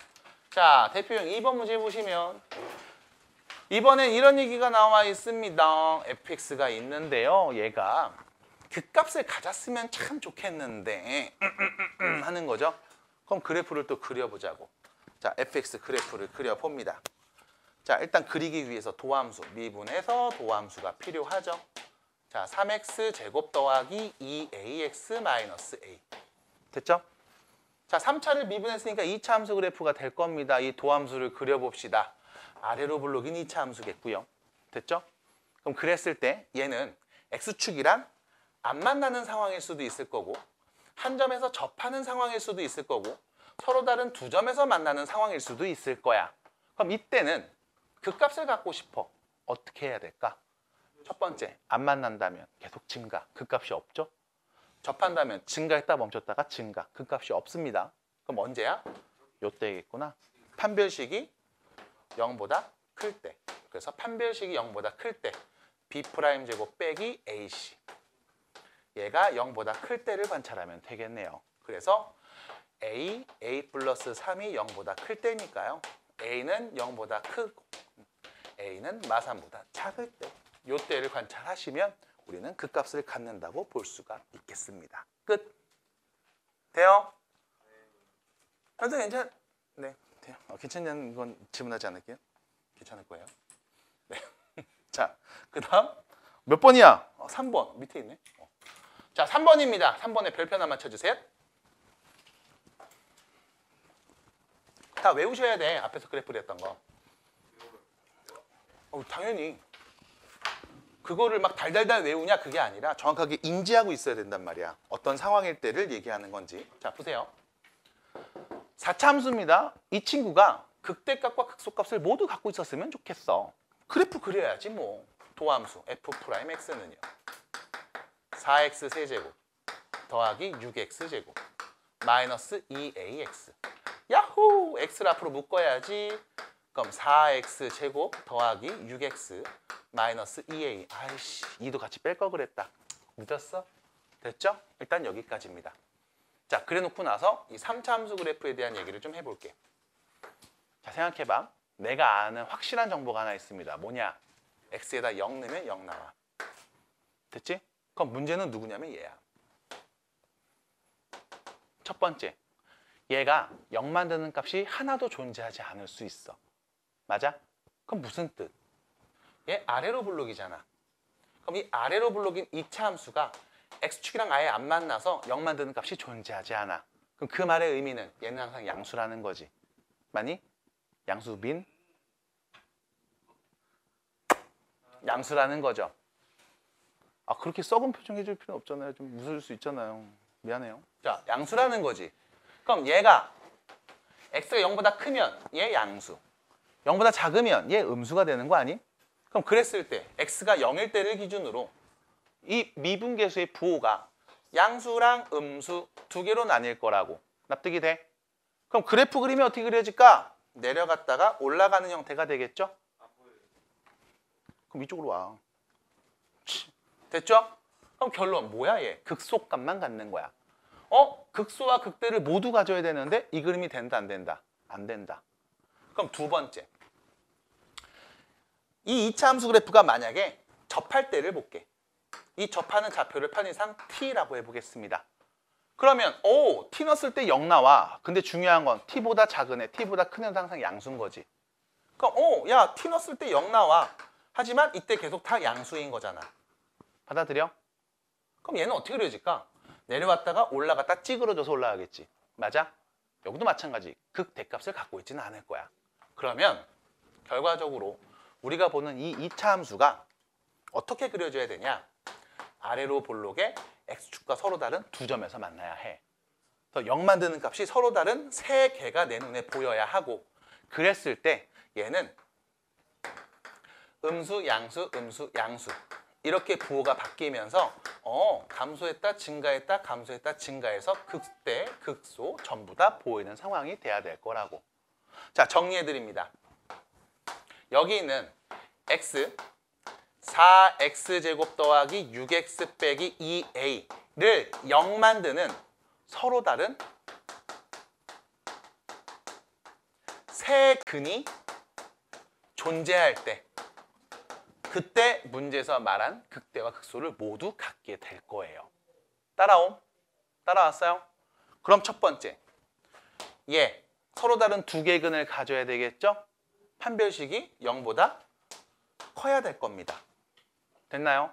자, 대표형 2번 문제 보시면 2번엔 이런 얘기가 나와 있습니다. fx가 있는데요. 얘가 값을 가졌으면 참 좋겠는데 하는 거죠. 그럼 그래프를 또 그려보자고. 자, fx 그래프를 그려봅니다. 자, 일단 그리기 위해서 도함수, 미분해서 도함수가 필요하죠. 자, 3x 제곱 더하기 2ax 마이너스 a. 됐죠? 자, 3차를 미분했으니까 2차 함수 그래프가 될 겁니다. 이 도함수를 그려봅시다. 아래로 블록인 2차 함수겠고요. 됐죠? 그럼 그랬을 때 얘는 x축이랑 안 만나는 상황일 수도 있을 거고 한 점에서 접하는 상황일 수도 있을 거고 서로 다른 두 점에서 만나는 상황일 수도 있을 거야. 그럼 이때는 그 값을 갖고 싶어. 어떻게 해야 될까? 첫 번째, 안 만난다면 계속 증가. 그 값이 없죠? 접한다면 증가했다 멈췄다가 증가. 그 값이 없습니다. 그럼 언제야? 요때겠구나. 판별식이 0보다 클 때. 그래서 판별식이 0보다 클 때 b' 제곱 빼기 ac. 얘가 0보다 클 때를 관찰하면 되겠네요. 그래서 a 플러스 3이 0보다 클 때니까요. a는 0보다 크고 a는 마삼보다 작을 때. 요 때를 관찰하시면 우리는 그 값을 갖는다고 볼 수가 있겠습니다. 끝. 돼요? 현재 괜찮? 네, 돼요. 괜찮냐는 건 질문하지 않을게요. 괜찮을 거예요. 네. 자, 그다음 몇 번이야? 3번 밑에 있네. 자, 3번입니다. 3번에 별표 하나만 쳐주세요. 다 외우셔야 돼. 앞에서 그래프를 했던 거. 당연히. 그거를 막 달달달 외우냐 그게 아니라 정확하게 인지하고 있어야 된단 말이야. 어떤 상황일 때를 얘기하는 건지. 자, 보세요. 4차 함수입니다. 이 친구가 극대값과 극소값을 모두 갖고 있었으면 좋겠어. 그래프 그려야지 뭐. 도함수 f'x는요. 4x 세제곱 더하기 6x 제곱 마이너스 2ax. 야호! x를 앞으로 묶어야지. 그럼 4x 제곱 더하기 6x 마이너스 2a. 아이씨, 2도 같이 뺄 걸 그랬다. 늦었어? 됐죠? 일단 여기까지입니다. 자, 그래 놓고 나서 이 3차 함수 그래프에 대한 얘기를 좀 해볼게. 자, 생각해봐. 내가 아는 확실한 정보가 하나 있습니다. 뭐냐? x에다 0 넣으면 0 나와. 됐지? 그럼 문제는 누구냐면 얘야. 첫 번째, 얘가 0 만드는 값이 하나도 존재하지 않을 수 있어. 맞아? 그럼 무슨 뜻? 얘 아래로 블록이잖아. 그럼 이 아래로 블록인 2차 함수가 x축이랑 아예 안 만나서 0 만드는 값이 존재하지 않아. 그럼 그 말의 의미는 얘는 항상 양수라는 거지. 맞니? 양수 민? 양수라는 거죠. 아, 그렇게 썩은 표정 해줄 필요는 없잖아요. 좀 웃을 수 있잖아요. 미안해요. 자, 양수라는 거지. 그럼 얘가 x가 0보다 크면 얘 양수, 0보다 작으면 얘 음수가 되는 거 아니? 그럼 그랬을 때 x가 0일 때를 기준으로 이 미분계수의 부호가 양수랑 음수 두 개로 나뉠 거라고. 납득이 돼? 그럼 그래프 그리면 어떻게 그려질까? 내려갔다가 올라가는 형태가 되겠죠? 그럼 이쪽으로 와. 됐죠? 그럼 결론 뭐야 얘? 극소값만 갖는 거야. 극소와 극대를 모두 가져야 되는데 이 그림이 된다 안 된다? 안 된다. 그럼 두 번째. 이 2차 함수 그래프가 만약에 접할 때를 볼게. 이 접하는 좌표를 편의상 t라고 해보겠습니다. 그러면 t 넣었을 때 0 나와. 근데 중요한 건 t보다 작은 애, t보다 큰 애는 항상 양수인 거지. 그럼 야 t 넣었을 때 0 나와. 하지만 이때 계속 다 양수인 거잖아. 받아들여? 그럼 얘는 어떻게 그려질까? 내려왔다가 올라갔다 찌그러져서 올라가겠지. 맞아? 여기도 마찬가지. 극대값을 갖고 있지는 않을 거야. 그러면 결과적으로 우리가 보는 이 2차 함수가 어떻게 그려져야 되냐? 아래로 볼록에 x축과 서로 다른 두 점에서 만나야 해. 그래서 0 만드는 값이 서로 다른 세 개가 내 눈에 보여야 하고, 그랬을 때 얘는 음수, 양수, 음수, 양수 이렇게 부호가 바뀌면서 감소했다, 증가했다, 감소했다, 증가해서 극대, 극소 전부 다 보이는 상황이 돼야 될 거라고. 자, 정리해드립니다. 여기 있는 x 4x제곱 더하기 6x 빼기 2a를 0 만드는 서로 다른 세 근이 존재할 때 그때 문제에서 말한 극대와 극소를 모두 갖게 될 거예요. 따라옴? 따라왔어요? 그럼 첫 번째, 서로 다른 두 개의 근을 가져야 되겠죠? 판별식이 0보다 커야 될 겁니다. 됐나요?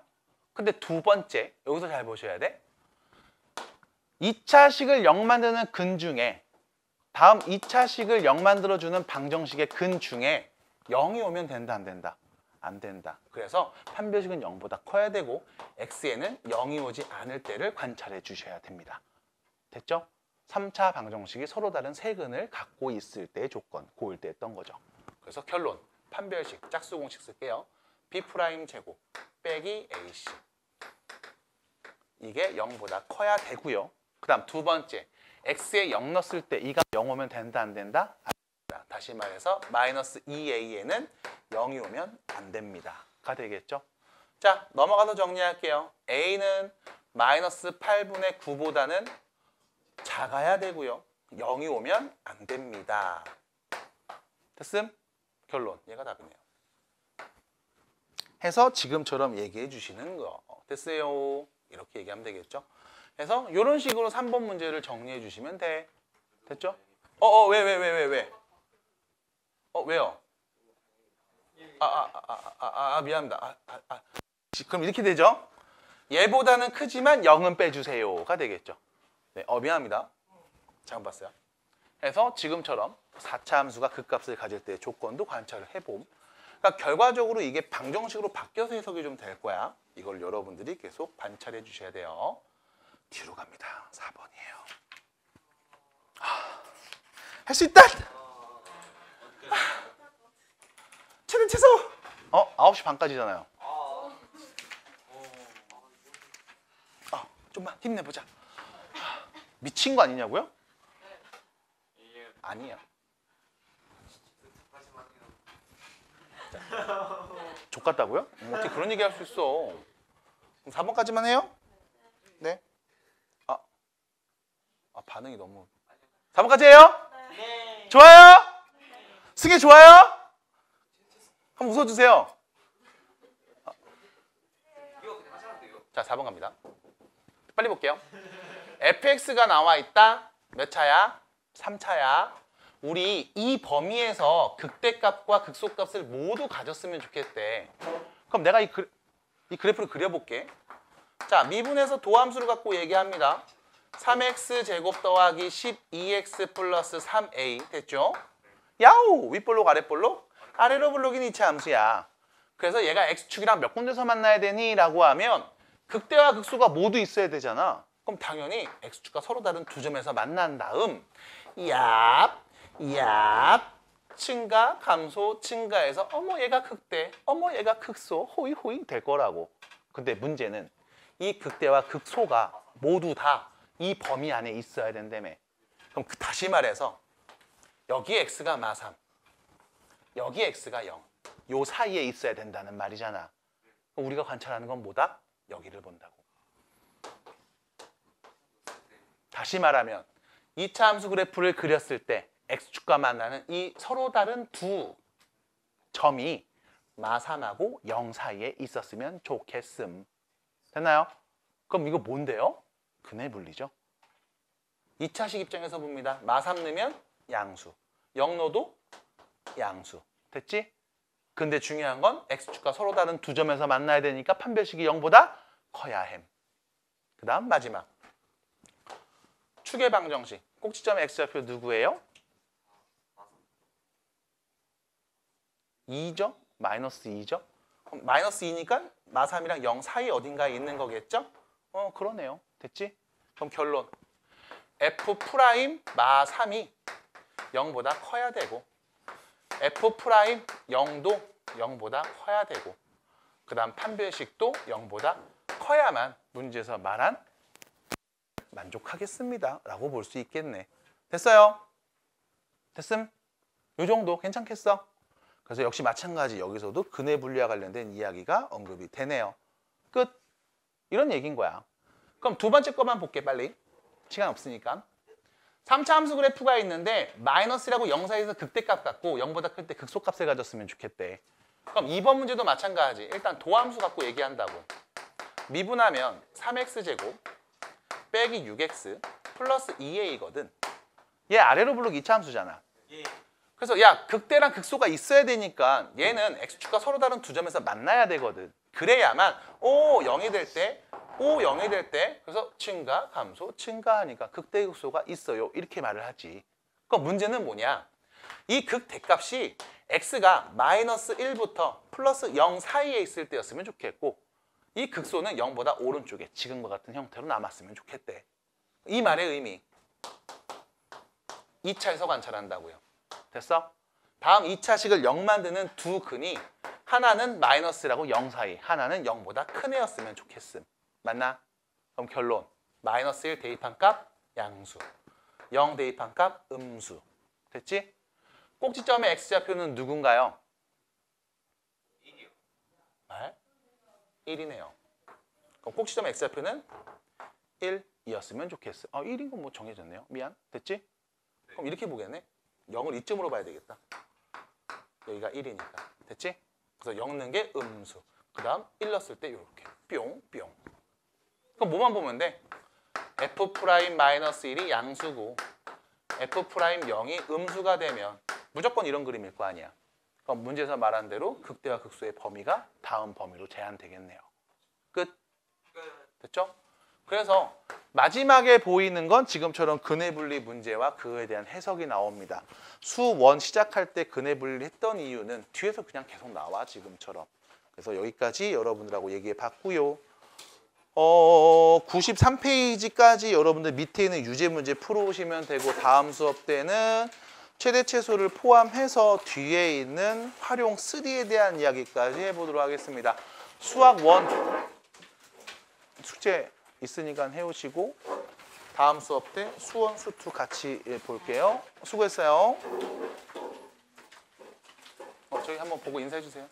근데 두 번째, 여기서 잘 보셔야 돼. 2차식을 0 만드는 근 중에 다음 2차식을 0 만들어주는 방정식의 근 중에 0이 오면 된다, 안 된다? 안 된다. 그래서 판별식은 0보다 커야 되고 x에는 0이 오지 않을 때를 관찰해 주셔야 됩니다. 됐죠? 3차 방정식이 서로 다른 세 근을 갖고 있을 때의 조건, 고일 때 했던 거죠. 그래서 결론, 판별식, 짝수공식 쓸게요. b'제곱 빼기 ac. 이게 0보다 커야 되고요. 그 다음 두 번째, x에 0 넣었을 때 이가 0 오면 된다, 안 된다? 안 된다. 다시 말해서 마이너스 2a에는 0이 오면 안 됩니다. 가 되겠죠? 자, 넘어가서 정리할게요. a는 마이너스 8분의 9보다는 작아야 되고요. 0이 오면 안 됩니다. 됐음? 결론, 얘가 답이네요. 해서 지금처럼 얘기해 주시는 거. 됐어요? 이렇게 얘기하면 되겠죠? 그래서 이런 식으로 3번 문제를 정리해 주시면 돼. 됐죠? 왜? 왜요? 미안합니다. 그럼 이렇게 되죠? 얘보다는 크지만 0은 빼주세요가 되겠죠? 네, 미안합니다. 잘못 봤어요. 그래서 지금처럼 4차 함수가 극값을 가질 때의 조건도 관찰을 해봄. 그러니까 결과적으로 이게 방정식으로 바뀌어서 해석이 좀 될 거야. 이걸 여러분들이 계속 관찰해 주셔야 돼요. 뒤로 갑니다. 4번이에요. 할 수 있다! 최대 최소! 9시 반까지잖아요. 좀만 힘내보자. 미친 거 아니냐고요? 아니에요. 족같다고요? 어떻게 그런 얘기 할 수 있어? 그럼 4번까지만 해요? 네. 반응이 너무. 4번까지 해요? 네. 좋아요? 승희 좋아요? 한번 웃어주세요. 자, 4번 갑니다. 빨리 볼게요. fx가 나와 있다. 몇 차야? 3차야. 우리 이 범위에서 극대값과 극소값을 모두 가졌으면 좋겠대. 그럼 내가 이 그래프를 그려볼게. 자, 미분에서 도함수를 갖고 얘기합니다. 3x 제곱 더하기 12x 플러스 3a 됐죠? 야우! 윗볼록 아랫볼록? 아래로 볼록인 이차 함수야. 그래서 얘가 x축이랑 몇 군데서 만나야 되니? 라고 하면 극대와 극소가 모두 있어야 되잖아. 그럼 당연히 x축과 서로 다른 두 점에서 만난 다음 얍 증가, 감소, 증가해서 얘가 극대, 얘가 극소, 호이 될 거라고. 근데 문제는 이 극대와 극소가 모두 다 이 범위 안에 있어야 된다며. 그럼 다시 말해서 여기 x가 마3, 여기 x가 0. 요 사이에 있어야 된다는 말이잖아. 우리가 관찰하는 건 뭐다? 여기를 본다고. 다시 말하면 2차 함수 그래프를 그렸을 때 x축과 만나는 이 서로 다른 두 점이 마3하고 0 사이에 있었으면 좋겠음. 됐나요? 그럼 이거 뭔데요? 근의 분리죠. 2차식 입장에서 봅니다. 마3 넣으면 양수, 0 넣어도 양수. 됐지? 근데 중요한 건 x축과 서로 다른 두 점에서 만나야 되니까 판별식이 0보다 커야 햄. 그 다음 마지막. 축의 방정식. 꼭지점의 x좌표 누구예요? 2죠? 마이너스 2죠? 그럼 마이너스 2니까 마3이랑 0 사이 어딘가에 있는 거겠죠? 그러네요. 됐지? 그럼 결론. f 프라임 마3이 0보다 커야 되고 f 프라임 0도 0보다 커야 되고 그 다음 판별식도 0보다 커야만 문제에서 말한 만족하겠습니다 라고 볼 수 있겠네. 됐어요? 됐음? 요 정도 괜찮겠어? 그래서 역시 마찬가지 여기서도 근해 분리와 관련된 이야기가 언급이 되네요. 끝. 이런 얘기인 거야. 그럼 두 번째 것만 볼게 빨리. 시간 없으니까. 3차 함수 그래프가 있는데 마이너스라고 0 사이에서 극대값 갖고 0보다 클 때 극소값을 가졌으면 좋겠대. 그럼 2번 문제도 마찬가지. 일단 도함수 갖고 얘기한다고. 미분하면 3x제곱 빼기 6x 플러스 2a거든. 얘 아래로 부르기 2차 함수잖아. 예. 그래서 야 극대랑 극소가 있어야 되니까 얘는 x축과 서로 다른 두 점에서 만나야 되거든. 그래야만 O 0이 될 때 O 0이 될 때 그래서 증가 감소 증가하니까 극대 극소가 있어요 이렇게 말을 하지. 그럼 문제는 뭐냐? 이 극대값이 x가 마이너스 1부터 플러스 0 사이에 있을 때였으면 좋겠고 이 극소는 0보다 오른쪽에 지금과 같은 형태로 남았으면 좋겠대. 이 말의 의미 2차에서 관찰한다고요. 됐어? 다음 2차식을 0 만드는 두 근이 하나는 마이너스라고 0 사이, 하나는 0보다 큰 애였으면 좋겠음. 맞나? 그럼 결론. 마이너스 1 대입한 값 양수, 0 대입한 값 음수. 됐지? 꼭지점의 x좌표는 누군가요? 1이요. 말? 1이네요. 그럼 꼭지점의 x좌표는 1이었으면 좋겠어. 1인 건 뭐 정해졌네요. 미안. 됐지? 그럼 이렇게 보겠네. 0을 이쯤으로 봐야 되겠다. 여기가 1이니까. 됐지? 그래서 0 넣는 게 음수. 그 다음 1 넣었을 때 이렇게 뿅, 뿅. 그럼 뭐만 보면 돼? f'-1이 양수고 f'0이 음수가 되면 무조건 이런 그림일 거 아니야. 그럼 문제에서 말한 대로 극대와 극소의 범위가 다음 범위로 제한되겠네요. 끝? 됐죠? 그래서 마지막에 보이는 건 지금처럼 근해분리 문제와 그에 대한 해석이 나옵니다. 수원 시작할 때 근해분리를 했던 이유는 뒤에서 그냥 계속 나와 지금처럼. 그래서 여기까지 여러분들하고 얘기해 봤고요. 93페이지까지 여러분들 밑에 있는 유제 문제 풀어오시면 되고 다음 수업 때는 최대 최소를 포함해서 뒤에 있는 활용 3에 대한 이야기까지 해보도록 하겠습니다. 수학 1 숙제 있으니까 해오시고 다음 수업 때 수원, 수투 같이 볼게요. 수고했어요. 저희 한번 보고 인사해 주세요.